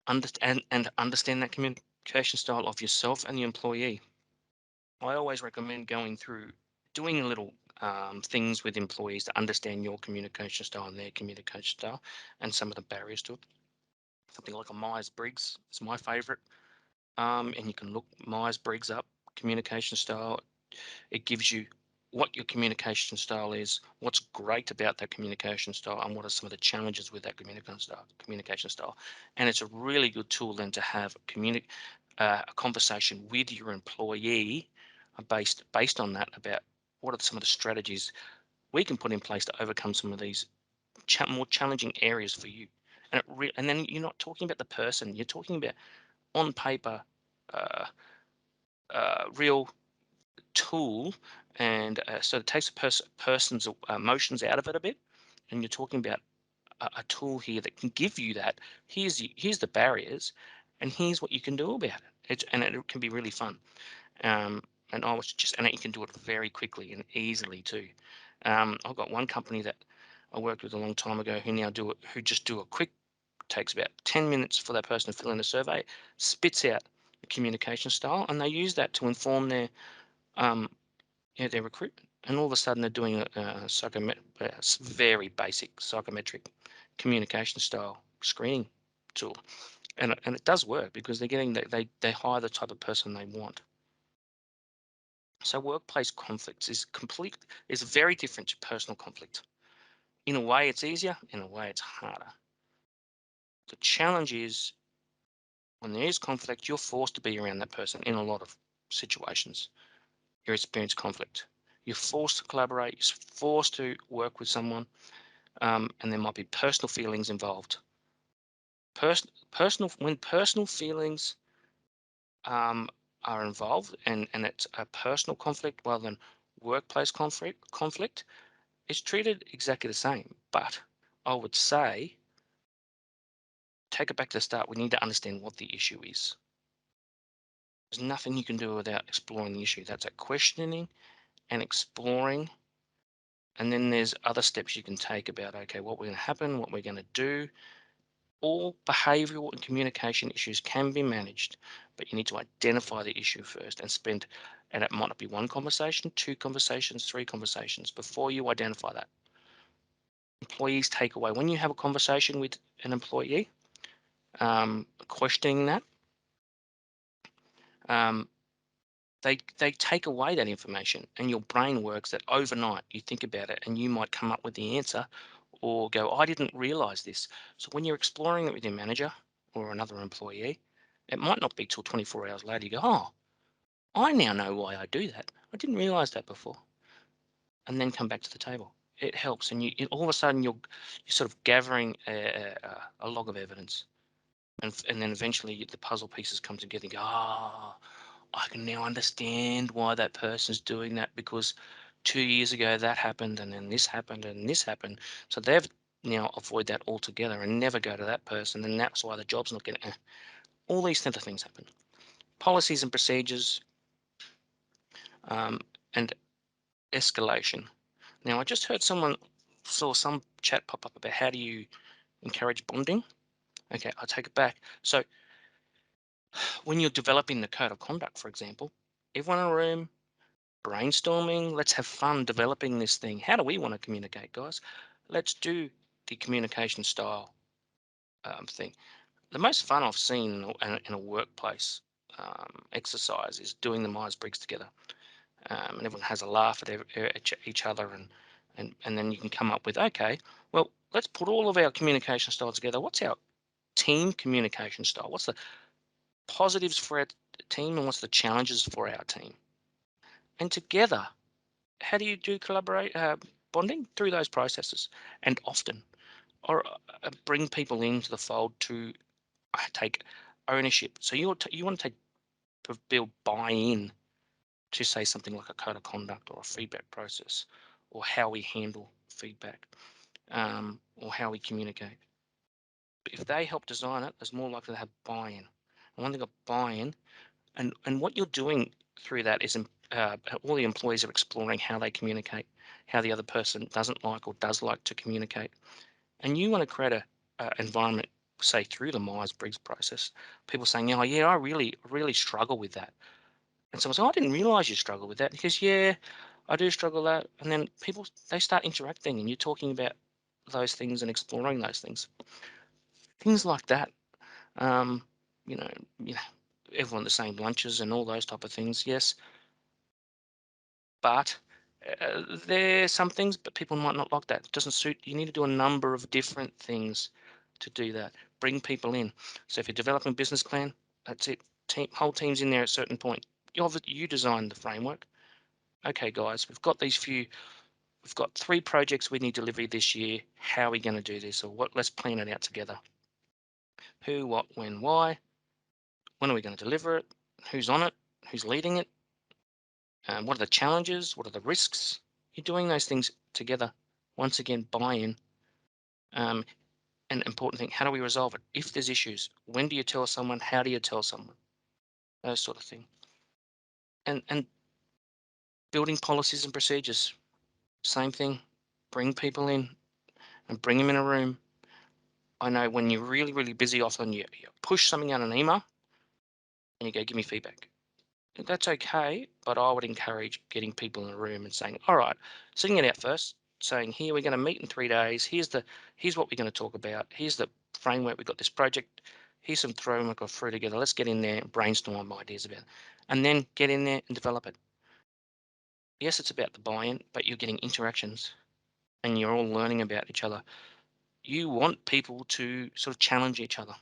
And understand that communication style of yourself and the employee. I always recommend going through, doing a little things with employees to understand your communication style and their communication style, and some of the barriers to it. Something like a Myers-Briggs is my favorite. And you can look Myers-Briggs up, communication style. It gives you what your communication style is, what's great about that communication style, and what are some of the challenges with that communication style. And it's a really good tool then to have a conversation with your employee, based on that, about what are some of the strategies we can put in place to overcome some of these more challenging areas for you. And then you're not talking about the person, you're talking about on paper, uh, real tool. And so it takes a person's emotions out of it a bit, and you're talking about a tool here that can give you that. Here's the barriers, and here's what you can do about it. It can be really fun. um, and you can do it very quickly and easily too. I've got one company that I worked with a long time ago who just do a quick, takes about 10 minutes for that person to fill in a survey, spits out a communication style, and they use that to inform um, their recruitment. And all of a sudden, they're doing a very basic psychometric communication style screening tool, and it does work, because they're getting they hire the type of person they want. So workplace conflicts is very different to personal conflict. In a way, it's easier. In a way, it's harder. The challenge is, when there is conflict, you're forced to be around that person in a lot of situations. You experience conflict. You're forced to collaborate. You're forced to work with someone, and there might be personal feelings involved. When personal feelings um, are involved, and it's a personal conflict rather than workplace conflict, it's treated exactly the same. But I would say, take it back to the start. We need to understand what the issue is. There's nothing you can do without exploring the issue. That's a questioning and exploring. And then there's other steps you can take about, okay, what we're going to happen, what we're going to do. All behavioral and communication issues can be managed, but you need to identify the issue first and it might not be one conversation, two conversations, three conversations before you identify that. Employees take away, when you have a conversation with an employee, questioning that, um, they take away that information, and your brain works that overnight. You think about it and you might come up with the answer or go, I didn't realize this. So when you're exploring it with your manager or another employee, it might not be till 24 hours later you go, oh, I now know why I do that. I didn't realize that before. And then come back to the table. It helps, and all of a sudden you're sort of gathering a log of evidence, and then eventually the puzzle pieces come together. And go, ah, I can now understand why that person's doing that, because 2 years ago that happened, and then this happened, and this happened. So they've now avoid that altogether and never go to that person, and that's why the job's not getting. All these type of things happen. Policies and procedures, um, and escalation. Now, I just heard saw some chat pop up about how do you encourage bonding. Okay, I'll take it back. So when you're developing the code of conduct, for example, everyone in a room brainstorming. Let's have fun developing this thing. How do we want to communicate, guys? Let's do the communication style thing. The most fun I've seen in a workplace exercise is doing the Myers Briggs together, and everyone has a laugh at each other, and then you can come up with, okay, well, let's put all of our communication styles together. What's our team communication style? What's the positives for our team, and what's the challenges for our team? And together, how do you do collaborate bonding? Through those processes, and often, or bring people into the fold to take ownership. So you want to build buy-in to, say, something like a code of conduct or a feedback process, or how we handle feedback, or how we communicate. If they help design it, there's more likely to have buy-in. And when they got buy-in, and what you're doing through that is all the employees are exploring how they communicate, how the other person doesn't like or does like to communicate. And you want to create a environment, say through the Myers-Briggs process, people saying, oh yeah, I really struggle with that. And someone says, oh, I didn't realize you struggle with that. Because yeah, I do struggle with that. And then people, they start interacting, and you're talking about those things and exploring those things like that. Um, you know, you know, everyone the same lunches and all those type of things. Yes, but there's some things, but people might not like that. It doesn't suit. You need to do a number of different things to do that. Bring people in. So if you're developing a business plan, that's it. Whole team's in there at a certain point. You design the framework. Okay, guys, we've got 3 projects we need delivery this year. How are we going to do this? Or what? Let's plan it out together. Who, what, when, why? When are we going to deliver it? Who's on it? Who's leading it? What are the challenges? What are the risks? You're doing those things together. Once again, buy-in. Um, and important thing, how do we resolve it? If there's issues, when do you tell someone? How do you tell someone? Those sort of thing. And building policies and procedures. Same thing. Bring people in and bring them in a room. I know when you're really busy, often you push something out an email and you go, give me feedback. That's okay, but I would encourage getting people in a room and saying, all right, sitting it out first, saying, here, we're going to meet in 3 days. Here's what we're going to talk about. Here's the framework. We've got this project. Here's some framework of through together. Let's get in there and brainstorm ideas about it. And then get in there and develop it. Yes, it's about the buy-in, but you're getting interactions and you're all learning about each other. You want people to sort of challenge each other,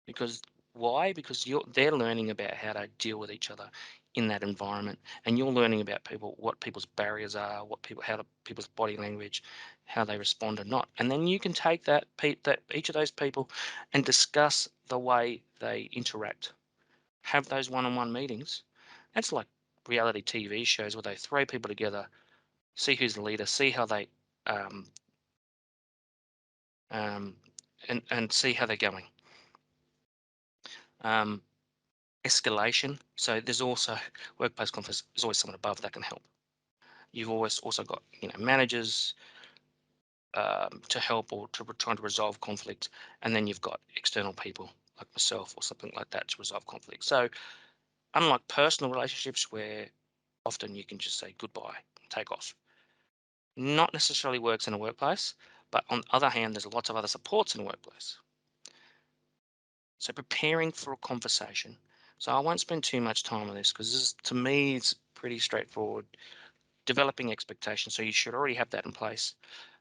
because why? Because they're learning about how to deal with each other. in that environment, and you're learning about people, what people's barriers are, people's body language, how they respond or not, and then you can take that each of those people and discuss the way they interact. Have those one-on-one meetings. That's like reality TV shows where they throw people together, see who's the leader, see how they um, um, and see how they're going. Um, Escalation. So there's also workplace conflicts. There's always someone above that can help. You've always also got managers to help or trying to resolve conflict, and then you've got external people like myself or something like that to resolve conflict. So unlike personal relationships where often you can just say goodbye, take off, not necessarily works in a workplace. But on the other hand, there's lots of other supports in a workplace. So preparing for a conversation. So I won't spend too much time on this because to me, it's pretty straightforward. Developing expectations. So you should already have that in place.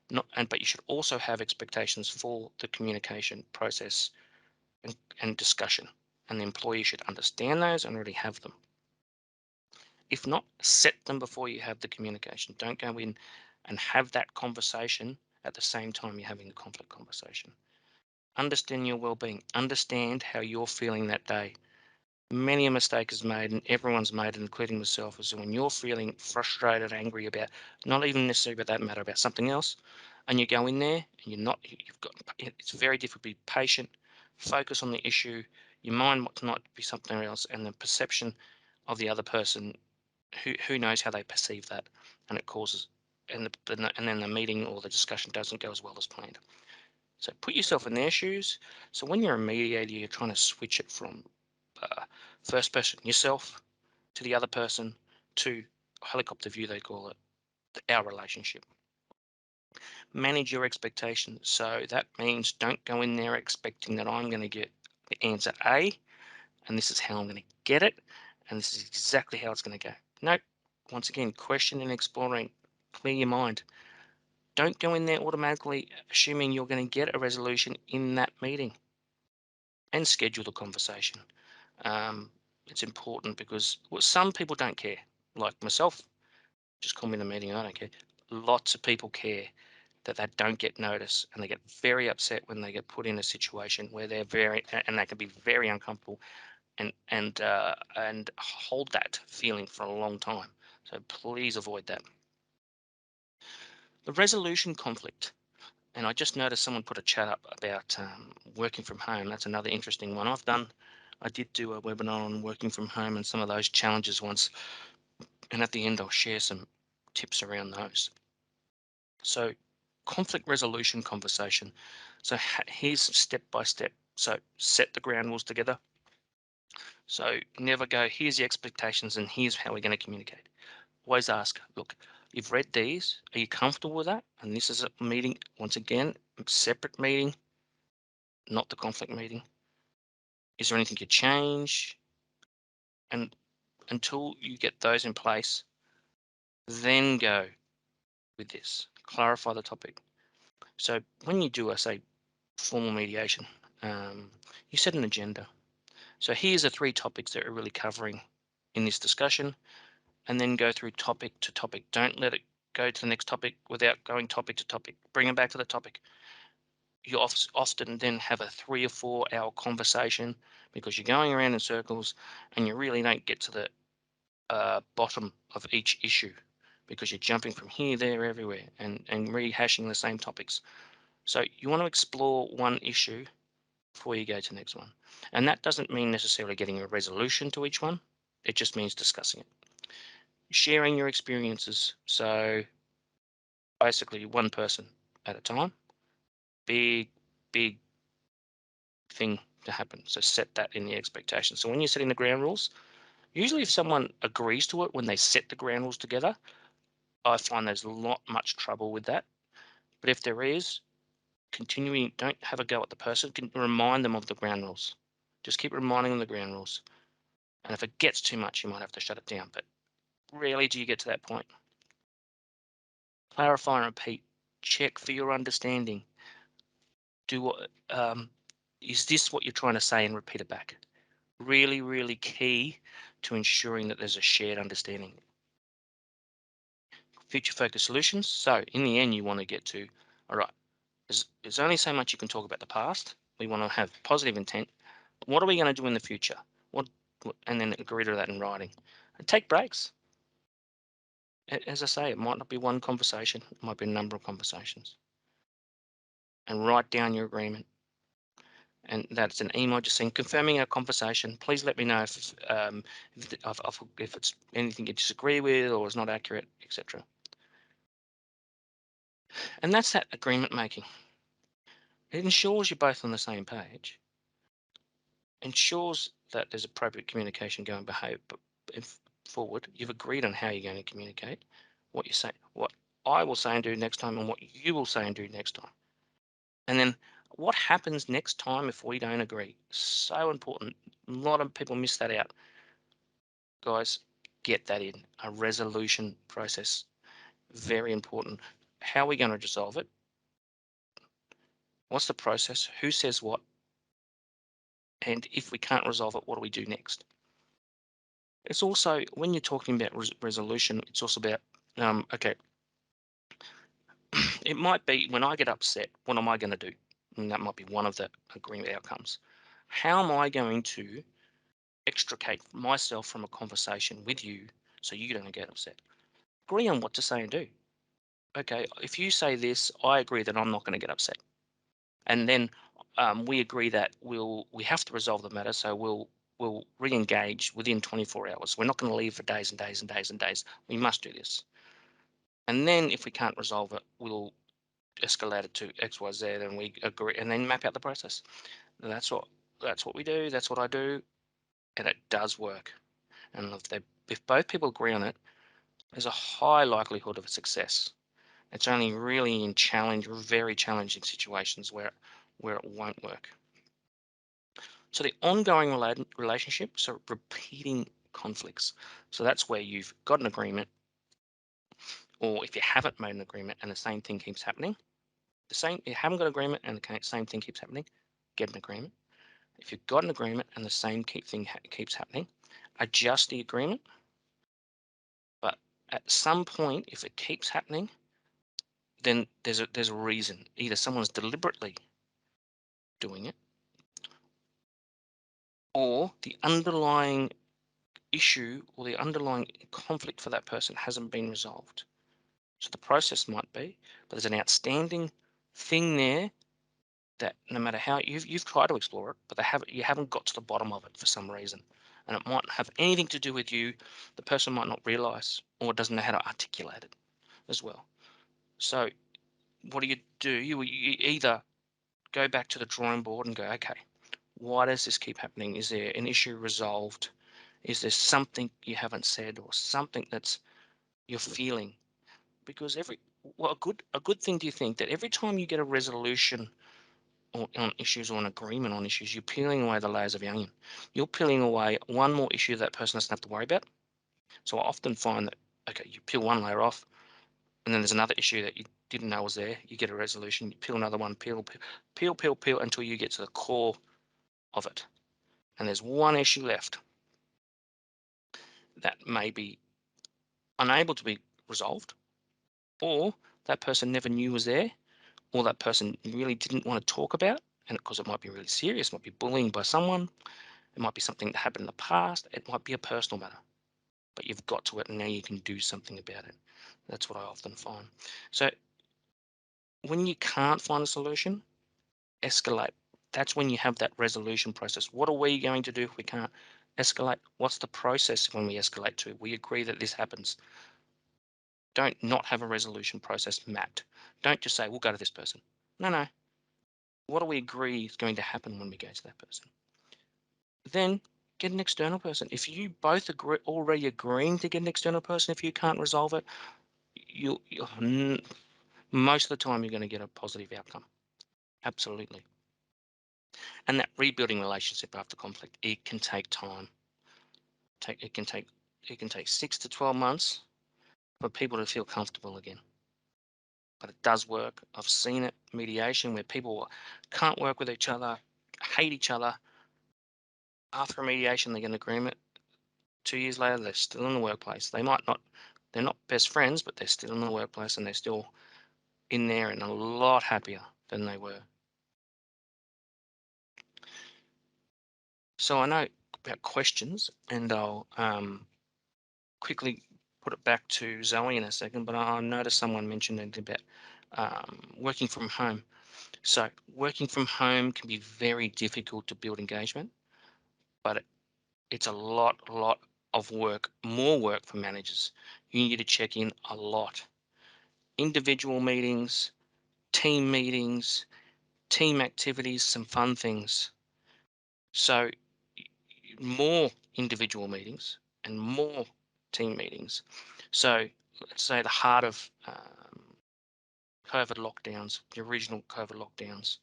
But you should also have expectations for the communication process and discussion. And the employee should understand those and already have them. If not, set them before you have the communication. Don't go in and have that conversation at the same time you're having the conflict conversation. Understand your well-being. Understand how you're feeling that day. Many a mistake is made, and everyone's made, including myself, is when you're feeling frustrated, angry about not even necessarily about that matter, about something else, and you go in there and it's very difficult to be patient, focus on the issue. Your mind might be something else, and the perception of the other person, who knows how they perceive that, and it causes, and then the meeting or the discussion doesn't go as well as planned. So put yourself in their shoes. So when you're a mediator, you're trying to switch it from uh, first person, yourself, to the other person, to helicopter view, they call it, our relationship. Manage your expectations. So that means don't go in there expecting that I'm going to get the answer A, and this is how I'm going to get it, and this is exactly how it's going to go. Nope. Once again, question and exploring. Clear your mind. Don't go in there automatically assuming you're going to get a resolution in that meeting, and schedule the conversation. It's important because some people don't care, like myself. Just call me in the meeting, I don't care. Lots of people care that they don't get notice, and they get very upset when they get put in a situation where and they can be very uncomfortable, and hold that feeling for a long time. So please avoid that. The resolution conflict. And I just noticed someone put a chat up about working from home. That's another interesting one. I did do a webinar on working from home and some of those challenges once. And at the end, I'll share some tips around those. So, conflict resolution conversation. So, here's step by step. So, set the ground rules together. So, never go, here's the expectations and here's how we're going to communicate. Always ask, look, you've read these. Are you comfortable with that? And this is a meeting, once again, separate meeting, not the conflict meeting. Is there anything you change? And until you get those in place, then go with this. Clarify the topic. So when you do, say, formal mediation, you set an agenda. So here's the 3 topics that we're really covering in this discussion, and then go through topic to topic. Don't let it go to the next topic without going topic to topic. Bring them back to the topic. You often then have a 3 or 4 hour conversation because you're going around in circles and you really don't get to the bottom of each issue because you're jumping from here, there, everywhere, and rehashing the same topics. So you want to explore one issue before you go to the next one. And that doesn't mean necessarily getting a resolution to each one. It just means discussing it. Sharing your experiences. So basically one person at a time. Big, big thing to happen. So set that in the expectation. So when you're setting the ground rules, usually if someone agrees to it when they set the ground rules together, I find there's not much trouble with that. But if there is, don't have a go at the person, can remind them of the ground rules. Just keep reminding them of the ground rules. And if it gets too much, you might have to shut it down. But rarely do you get to that point. Clarify and repeat. Check for your understanding. Is this what you're trying to say, and repeat it back. really, really key to ensuring that there's a shared understanding. Future focused solutions. So in the end, you want to get to, all right, there's only so much you can talk about the past. We want to have positive intent. What are we going to do in the future? What, and then agree to that in writing. And take breaks. As I say, it might not be one conversation. It might be a number of conversations. And write down your agreement. And that's an email just saying, confirming our conversation. Please let me know if it's anything you disagree with or is not accurate, etc. And that's that agreement making. It ensures you're both on the same page, ensures that there's appropriate communication going forward. You've agreed on how you're going to communicate, what you say, what I will say and do next time, and what you will say and do next time. And then what happens next time if we don't agree? So important. A lot of people miss that out. Guys, get that in. A resolution process. Very important. How are we going to resolve it? What's the process? Who says what? And if we can't resolve it, what do we do next? It's also, when you're talking about resolution, it's also about, okay, it might be when I get upset, what am I going to do? And that might be one of the agreement outcomes. How am I going to extricate myself from a conversation with you so you don't get upset? Agree on what to say and do. Okay, if you say this, I agree that I'm not going to get upset. And then we agree that we have to resolve the matter, so we'll re-engage within 24 hours. We're not going to leave for days and days and days and days. We must do this. And then if we can't resolve it, we'll escalate it to X, Y, Z, and we agree, and then map out the process. And that's what we do. That's what I do, and it does work. And if both people agree on it, there's a high likelihood of success. It's only really in very challenging situations where it won't work. So the ongoing relationship, so repeating conflicts. So that's where you've got an agreement, or if you haven't made an agreement and the same thing keeps happening, you haven't got an agreement and the same thing keeps happening, get an agreement. If you've got an agreement and the same thing keeps happening, adjust the agreement. But at some point, if it keeps happening, then there's a reason. Either someone's deliberately doing it, or the underlying issue or the underlying conflict for that person hasn't been resolved. So the process might be, but there's an outstanding thing there that no matter how you've tried to explore it, but you haven't got to the bottom of it for some reason. And it might have anything to do with you. The person might not realize or doesn't know how to articulate it as well. So what do? You either go back to the drawing board and go, okay, why does this keep happening? Is there an issue resolved? Is there something you haven't said or something that's you're feeling? Because a good thing, do you think that every time you get a resolution on issues or an agreement on issues, you're peeling away the layers of the onion. You're peeling away one more issue that person doesn't have to worry about. So I often find that, okay, you peel one layer off, and then there's another issue that you didn't know was there. You get a resolution, you peel another one, peel until you get to the core of it. And there's one issue left that may be unable to be resolved, or that person never knew was there, or that person really didn't want to talk about, and because it might be really serious, might be bullying by someone, it might be something that happened in the past, it might be a personal matter, but you've got to it and now you can do something about it. That's what I often find. So when you can't find a solution, escalate. That's when you have that resolution process. What are we going to do if we can't escalate? What's the process when we escalate to? We agree that this happens. Don't not have a resolution process mapped. Don't just say, we'll go to this person. No. What do we agree is going to happen when we go to that person? Then get an external person. If you both already agreeing to get an external person, if you can't resolve it, most of the time you're going to get a positive outcome. Absolutely. And that rebuilding relationship after conflict, it can take time. It can take 6 to 12 months for people to feel comfortable again. But it does work. I've seen it, mediation, where people can't work with each other, hate each other, after remediation, they get an agreement. 2 years later, they're still in the workplace. They're not best friends, but they're still in the workplace and they're still in there and a lot happier than they were. So I know about questions, and I'll quickly put it back to Zoe in a second, but I noticed someone mentioned it about working from home. So working from home can be very difficult to build engagement, but it's a lot of work, more work for managers. You need to check in a lot. Individual meetings, meetings, team activities, some fun things. So more individual meetings and more team meetings. So let's say the heart of COVID lockdowns, the original COVID lockdowns,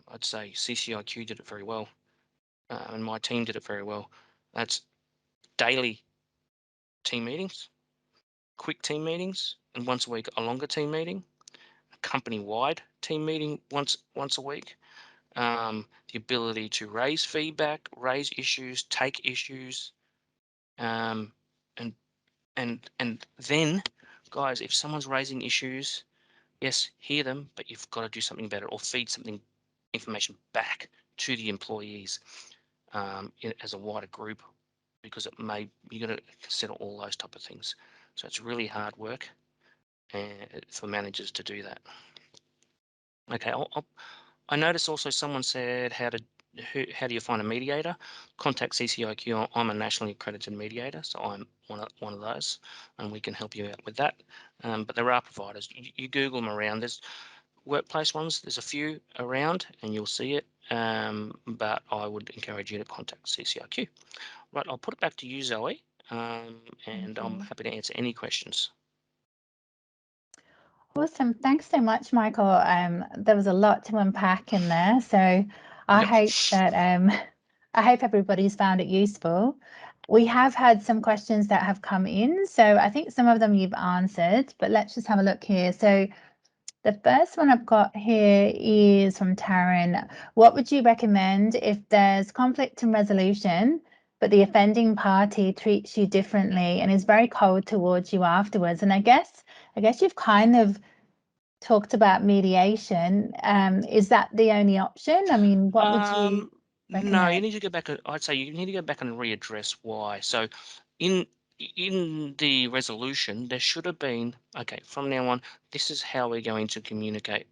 I'd say CCIQ did it very well, and my team did it very well. That's daily team meetings, quick team meetings, and once a week a longer team meeting, a company-wide team meeting once a week. The ability to raise feedback, raise issues, take issues, um, and and then, guys, if someone's raising issues, yes, hear them, but you've got to do something better or feed something information back to the employees as a wider group, because you got to consider all those type of things. So it's really hard work for managers to do that. Okay, I noticed also someone said how do you find a mediator? Contact CCIQ. I'm a nationally accredited mediator, so I'm one of those, and we can help you out with that. But there are providers. You Google them around. There's workplace ones. There's a few around, and you'll see it. But I would encourage you to contact CCIQ. Right, I'll put it back to you, Zoe, Thank and I'm you. happy to answer any questions. Awesome. Thanks so much, Michael. There was a lot to unpack in there. So I Yep. hope that I hope everybody's found it useful. We have had some questions that have come in. So I think some of them you've answered, but let's just have a look here. So the first one I've got here is from Taryn. What would you recommend if there's conflict and resolution, but the offending party treats you differently and is very cold towards you afterwards? And I guess you've kind of talked about mediation. Is that the only option? I mean, what would you No, you recommend? need to go back. I'd say you need to go back and readdress why. So, in in the resolution, there should have been, okay, from now on, this is how we're going to communicate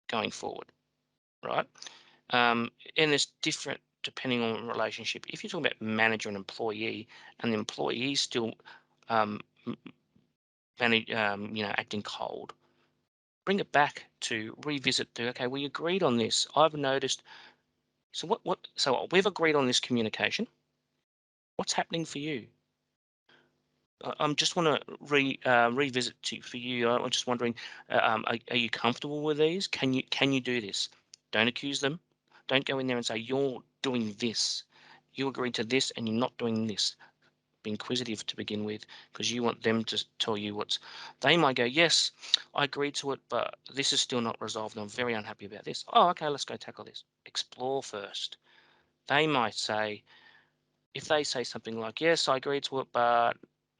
going forward, right? And it's different depending on the relationship. If you're talking about manager and employee, and the employee is still um, acting cold, bring it back to revisit. Okay, we agreed on this. I've noticed. So So we've agreed on this communication. What's happening for you? I'm just want to revisit for you. I'm just wondering, are you comfortable with these? Can you do this? Don't accuse them. Don't go in there and say you're doing this. You agreed to this, and you're not doing this. Be inquisitive to begin with, because you want them to tell you what's. They might go, yes, I agreed to it, but this is still not resolved, and I'm very unhappy about this. Oh, okay, let's go tackle this. Explore first. They might say, if they say something like, yes, I agree to it, but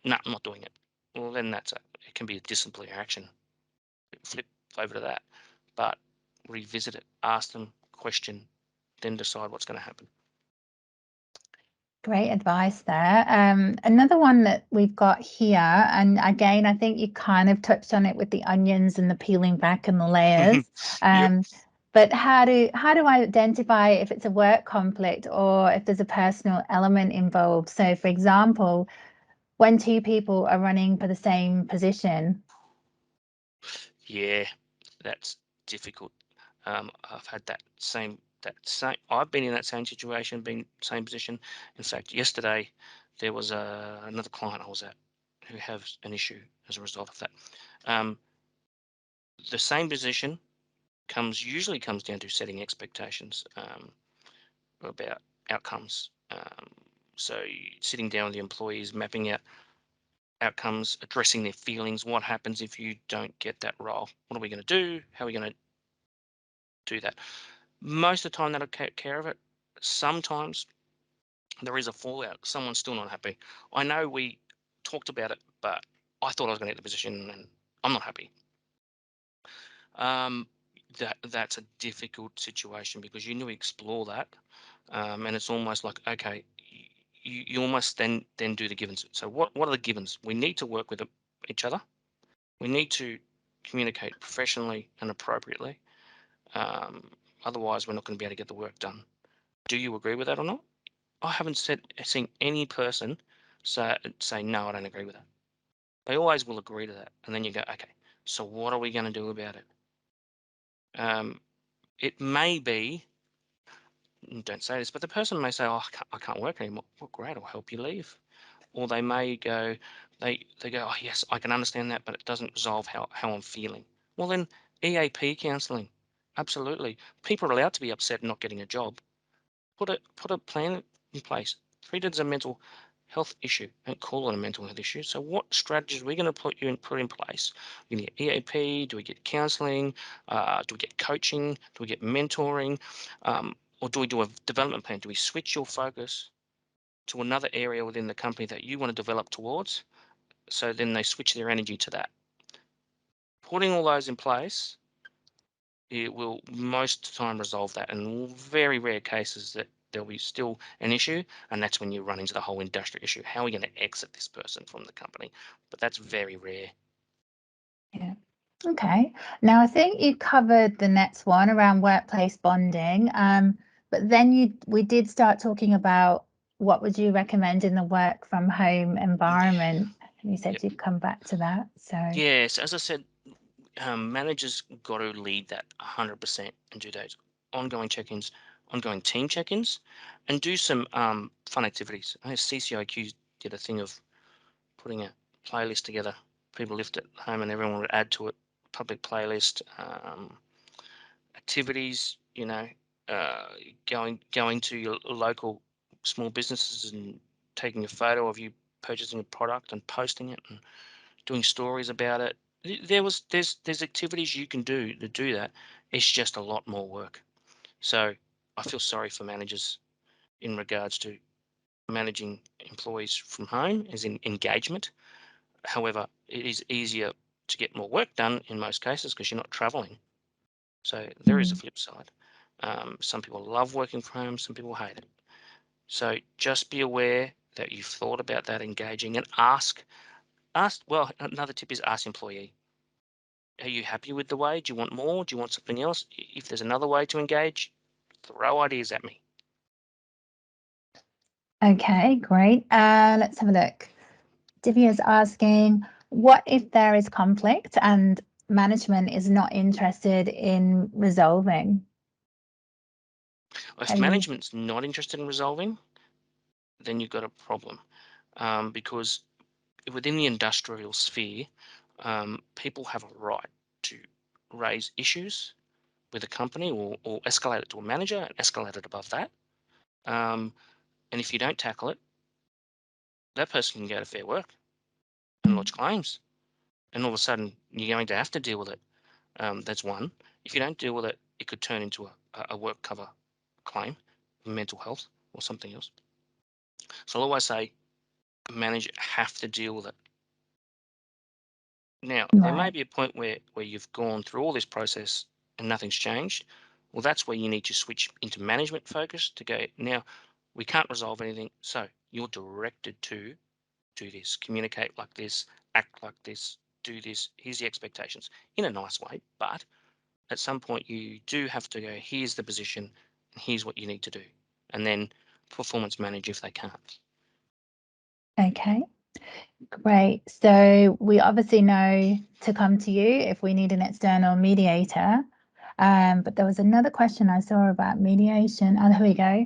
no, I'm not doing it. Well, then it can be a disciplinary action. Flip over to that. But revisit it, ask them, question, then decide what's going to happen. Great advice there. Another one that we've got here, and again, I think you kind of touched on it with the onions and the peeling back and the layers. Yep. But how do I identify if it's a work conflict or if there's a personal element involved? So, for example, when two people are running for the same position. Yeah, that's difficult. I've had I've been in that same situation, been same position. In fact, yesterday there was another client I was at who has an issue as a result of that. Um, the same position usually comes down to setting expectations about outcomes. So sitting down with the employees, mapping out outcomes, addressing their feelings. What happens if you don't get that role? What are we going to do? How are we going to do that? Most of the time, that'll take care of it. Sometimes there is a fallout. Someone's still not happy. I know we talked about it, but I thought I was going to get the position, and I'm not happy. Um, that's a difficult situation because you need to explore that, and it's almost like, okay, you almost then do the givens. So what are the givens? We need to work with each other. We need to communicate professionally and appropriately. Um, Otherwise, we're not going to be able to get the work done. Do you agree with that or not? I haven't seen any person say no, I don't agree with that. They always will agree to that, and then you go, okay, so what are we going to do about it? Um, it may be, don't say this, but the person may say, oh, I can't work anymore. Well, great, I'll help you leave. Or they may go, they go, oh yes, I can understand that, but it doesn't resolve how I'm feeling. Well then, EAP counselling, absolutely. People are allowed to be upset not getting a job. Put a plan in place. Treat it as a mental health issue and call it a mental health issue. So what strategies are we going to put in place? We get EAP, do we get counselling, do we get coaching, do we get mentoring, or do we do a development plan? Do we switch your focus to another area within the company that you want to develop towards? So then they switch their energy to that. Putting all those in place, it will most of the time resolve that. In very rare cases that there'll be still an issue, and that's when you run into the whole industrial issue. How are we going to exit this person from the company? But that's very rare. Yeah. Okay. Now I think you covered the next one around workplace bonding. But then we did start talking about what would you recommend in the work from home environment. And you Yep. said you'd come back to that. So Yes, as I said, managers got to lead that 100% and do those ongoing check-ins, ongoing team check-ins, and do some fun activities. I know CCIQ did a thing of putting a playlist together. People lift it home and everyone would add to it. Public playlist, activities, uh, going to your local small businesses and taking a photo of you purchasing a product and posting it and doing stories about it. There's activities you can do to do that. It's just a lot more work. So I feel sorry for managers in regards to managing employees from home as in engagement. However, it is easier to get more work done in most cases because you're not traveling. So there is a mm, flip side. Some people love working from home, some people hate it. So just be aware that you've thought about that engaging and well, another tip is ask employee. Are you happy with the way? Do you want more? Do you want something else? If there's another way to engage, throw ideas at me. okay, great. Let's have a look. Divya's asking, what if there is conflict and management is not interested in resolving? If Have you? management's not interested in resolving, then you've got a problem, because within the industrial sphere, people have a right to raise issues with a company or escalate it to a manager and escalate it above that. Um, and if you don't tackle it, that person can go to Fair Work and Mm, lodge claims. And all of a sudden, you're going to have to deal with it. That's one. If you don't deal with it, it could turn into a work cover claim, mental health, or something else. So I'll always say, manager have to deal with it. Now, there may right. be a point where you've gone through all this process and nothing's changed. Well, that's where you need to switch into management focus to go, now, we can't resolve anything. So you're directed to do this, communicate like this, act like this, do this. Here's the expectations in a nice way. But at some point, you do have to go, here's the position, and here's what you need to do. And then performance manage if they can't. Okay. Great. So we obviously know to come to you if we need an external mediator. But there was another question I saw about mediation. Oh, there we go.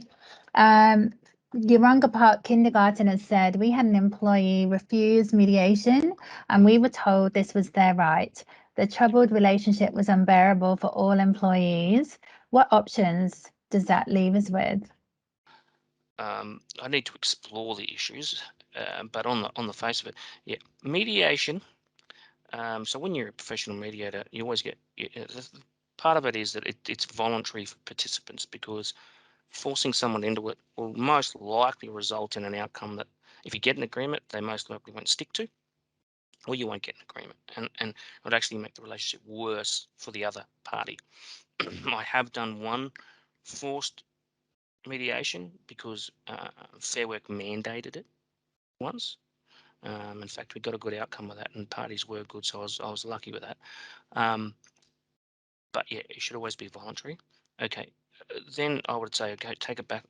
Yarunga Park Kindergarten has said we had an employee refuse mediation and we were told this was their right. The troubled relationship was unbearable for all employees. What options does that leave us with? I need to explore the issues, but on the face of it, yeah, mediation. So when you're a professional mediator, you always get part of it is that it's voluntary for participants because forcing someone into it will most likely result in an outcome that if you get an agreement, they most likely won't stick to, or you won't get an agreement. And it would actually make the relationship worse for the other party. I have done one forced mediation because Fair Work mandated it once. In fact, we got a good outcome with that, and parties were good, so I was lucky with that. Um, but yeah, it should always be voluntary. Okay, then I would say, okay, take it back,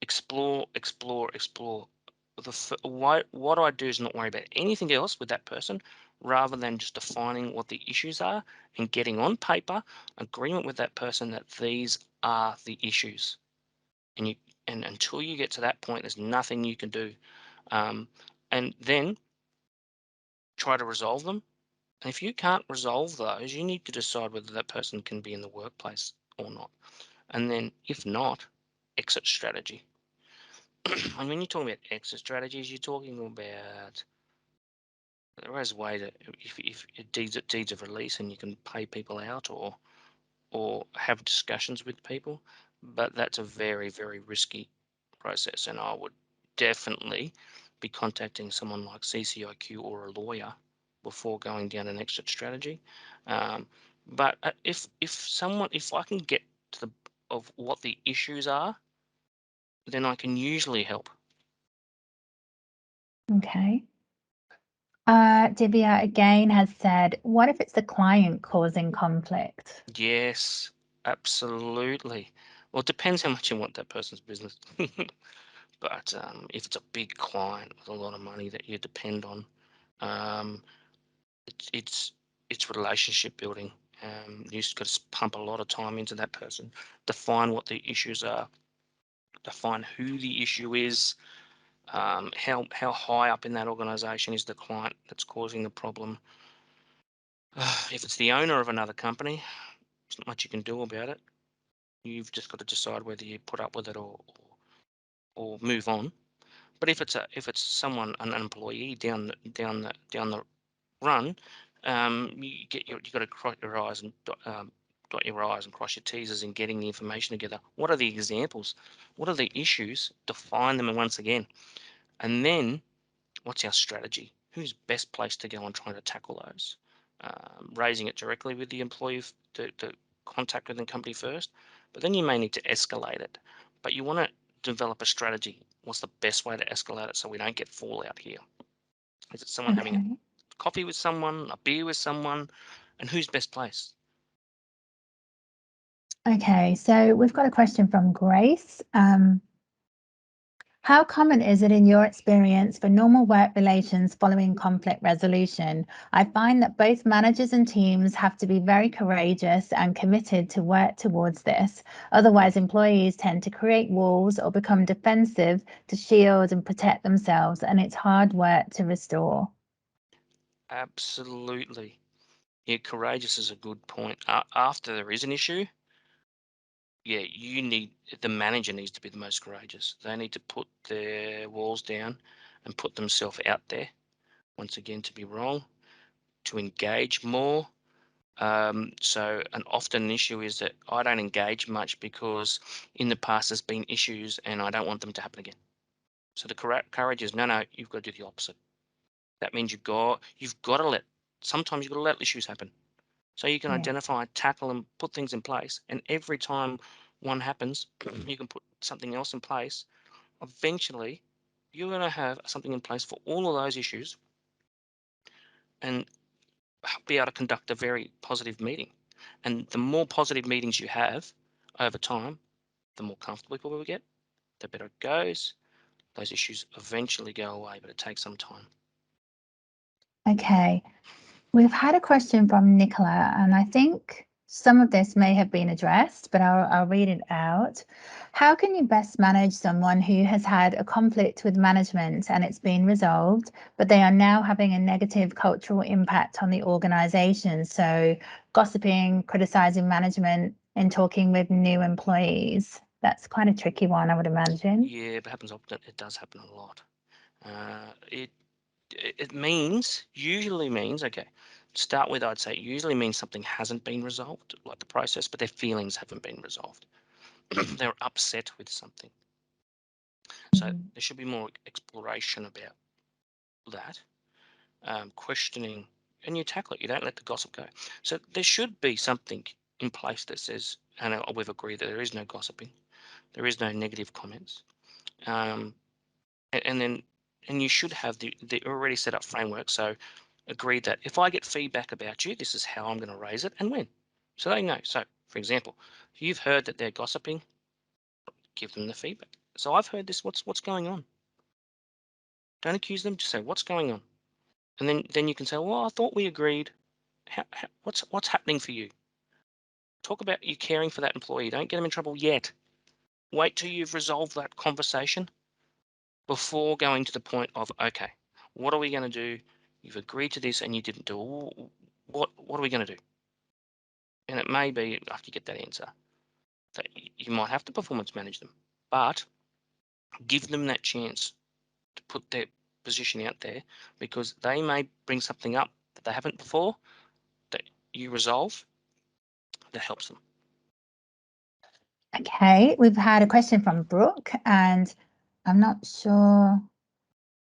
explore, explore, explore. What I do is not worry about anything else with that person, rather than just defining what the issues are and getting on paper agreement with that person that these are the issues. And until you get to that point, there's nothing you can do. Um, and then try to resolve them. And if you can't resolve those, you need to decide whether that person can be in the workplace or not. And then, if not, exit strategy. And when you're talking about exit strategies, you're talking about there is a way to if deeds of release, and you can pay people out or have discussions with people, but that's a very, very risky process. And I would definitely be contacting someone like CCIQ or a lawyer before going down an exit strategy. Um, but if I can get to the of what the issues are, then I can usually help. Okay. Divya again has said, what if it's the client causing conflict? Yes, absolutely. Well, it depends how much you want that person's business. But if it's a big client with a lot of money that you depend on, um, it's it's it's relationship building. You just got to pump a lot of time into that person, define what the issues are, define who the issue is, how high up in that organization is the client that's causing the problem. If it's the owner of another company, there's not much you can do about it. You've just got to decide whether you put up with it or move on. But if it's someone, an employee down the run, you got to cross your I's and dot your I's and cross your T's in getting the information together. What are the examples? What are the issues? Define them once again, and then what's our strategy? Who's best placed to go and try to tackle those? Raising it directly with the employee, the contact with the company first, but then you may need to escalate it. But you want to develop a strategy. What's the best way to escalate it so we don't get fallout here? Is it someone having a Okay. coffee with someone, a beer with someone, and who's best placed? Okay, so we've got a question from Grace. How common is it in your experience for normal work relations following conflict resolution? I find that both managers and teams have to be very courageous and committed to work towards this. Otherwise, employees tend to create walls or become defensive to shield and protect themselves, and it's hard work to restore. Absolutely. Yeah, courageous is a good point. After there is an issue, yeah, the manager needs to be the most courageous. They need to put their walls down and put themselves out there. Once again, to be wrong, to engage more. So often an issue is that I don't engage much because in the past there's been issues and I don't want them to happen again. So the courage is no, you've got to do the opposite. That means you've got to sometimes you've got to let issues happen. So you can Yeah. identify, tackle, and put things in place. And every time one happens, you can put something else in place. Eventually, you're going to have something in place for all of those issues and be able to conduct a very positive meeting. And the more positive meetings you have over time, the more comfortable people will get, the better it goes. Those issues eventually go away, but it takes some time. Okay. We've had a question from Nicola, and I think some of this may have been addressed, but I'll read it out. How can you best manage someone who has had a conflict with management and it's been resolved, but they are now having a negative cultural impact on the organization? So, gossiping, criticizing management, and talking with new employees. That's quite a tricky one, I would imagine. Yeah, it happens often. It does happen a lot. It usually means, okay, to start with, I'd say it usually means something hasn't been resolved, like the process, but their feelings haven't been resolved. they're upset with something. So Mm. there should be more exploration about that, questioning, and you tackle it. You don't let the gossip go. So there should be something in place that says, and we've agreed that there is no gossiping, there is no negative comments, um, and then you should have the already set up framework. So agreed that if I get feedback about you, this is how I'm going to raise it and when. So they know. So for example, if you've heard that they're gossiping, give them the feedback. So I've heard this. What's going on? Don't accuse them. Just say what's going on, and then you can say, well, I thought we agreed. What's happening for you? Talk about you caring for that employee. Don't get them in trouble yet. Wait till you've resolved that conversation before going to the point of, okay, what are we going to do? You've agreed to this and you didn't do it. What are we going to do? And it may be after you get that answer that you might have to performance manage them, but give them that chance to put their position out there, because they may bring something up that they haven't before that you resolve that helps them. Okay, we've had a question from Brooke, and I'm not sure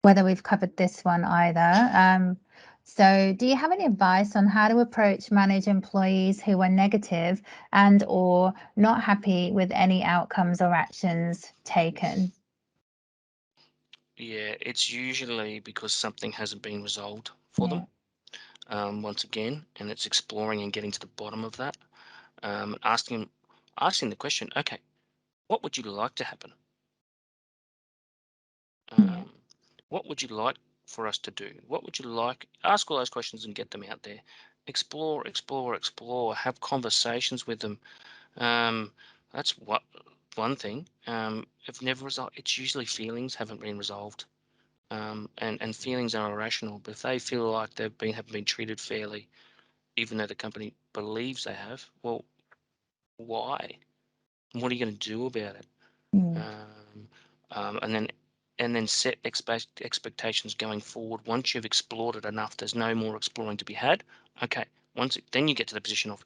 whether we've covered this one either. So do you have any advice on how to manage employees who are negative and or not happy with any outcomes or actions taken? Yeah, it's usually because something hasn't been resolved for Yeah. them, once again, and it's exploring and getting to the bottom of that, asking the question, okay, what would you like to happen? Yeah. Um, what would you like for us to do? What would you like? Ask all those questions and get them out there. Explore, explore, explore. Have conversations with them. Um, that's what one thing. If never resolved, it's usually feelings haven't been resolved. And feelings are irrational. But if they feel like haven't been treated fairly, even though the company believes they have, well, why? What are you going to do about it? Mm. Um, and then set expectations going forward. Once you've explored it enough, there's no more exploring to be had. Okay, then you get to the position of,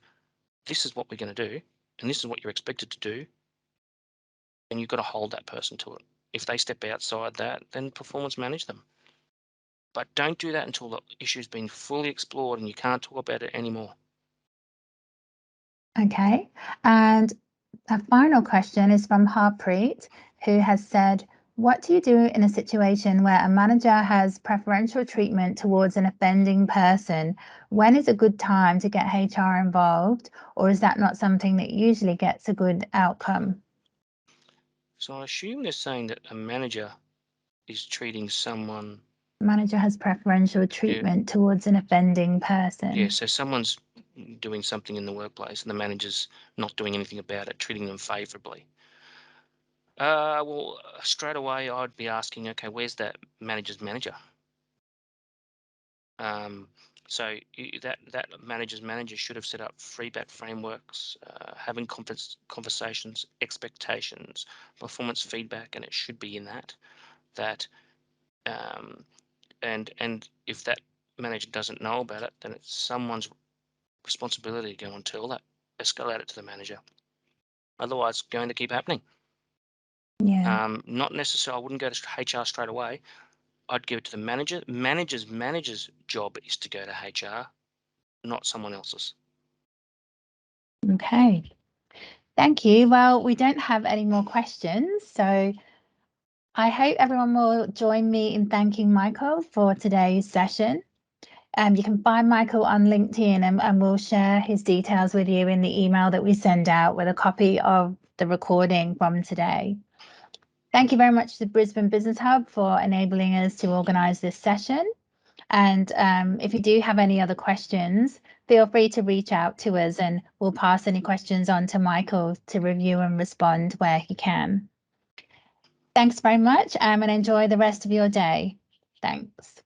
this is what we're going to do, and this is what you're expected to do, and you've got to hold that person to it. If they step outside that, then performance manage them. But don't do that until the issue's been fully explored and you can't talk about it anymore. Okay. And a final question is from Harpreet, who has said, what do you do in a situation where a manager has preferential treatment towards an offending person? When is a good time to get HR involved, or is that not something that usually gets a good outcome? So I assume they're saying that a manager is treating someone. Manager has preferential Yeah, treatment towards an offending person. so someone's doing something in the workplace and the manager's not doing anything about it, treating them favourably. Well, straight away I'd be asking, okay, where's that manager's manager? So that manager's manager should have set up feedback frameworks, having conversations, expectations, performance feedback, and it should be in that. Um, and if that manager doesn't know about it, then it's someone's responsibility to go and tell that, escalate it to the manager. Otherwise, it's going to keep happening. Yeah. Not necessarily. I wouldn't go to HR straight away. I'd give it to the manager. Manager's job is to go to HR, not someone else's. Okay. Thank you. Well, we don't have any more questions, so I hope everyone will join me in thanking Michael for today's session. You can find Michael on LinkedIn, and we'll share his details with you in the email that we send out with a copy of the recording from today. Thank you very much to the Brisbane Business Hub for enabling us to organise this session. And if you do have any other questions, feel free to reach out to us and we'll pass any questions on to Michael to review and respond where he can. Thanks very much, and enjoy the rest of your day. Thanks.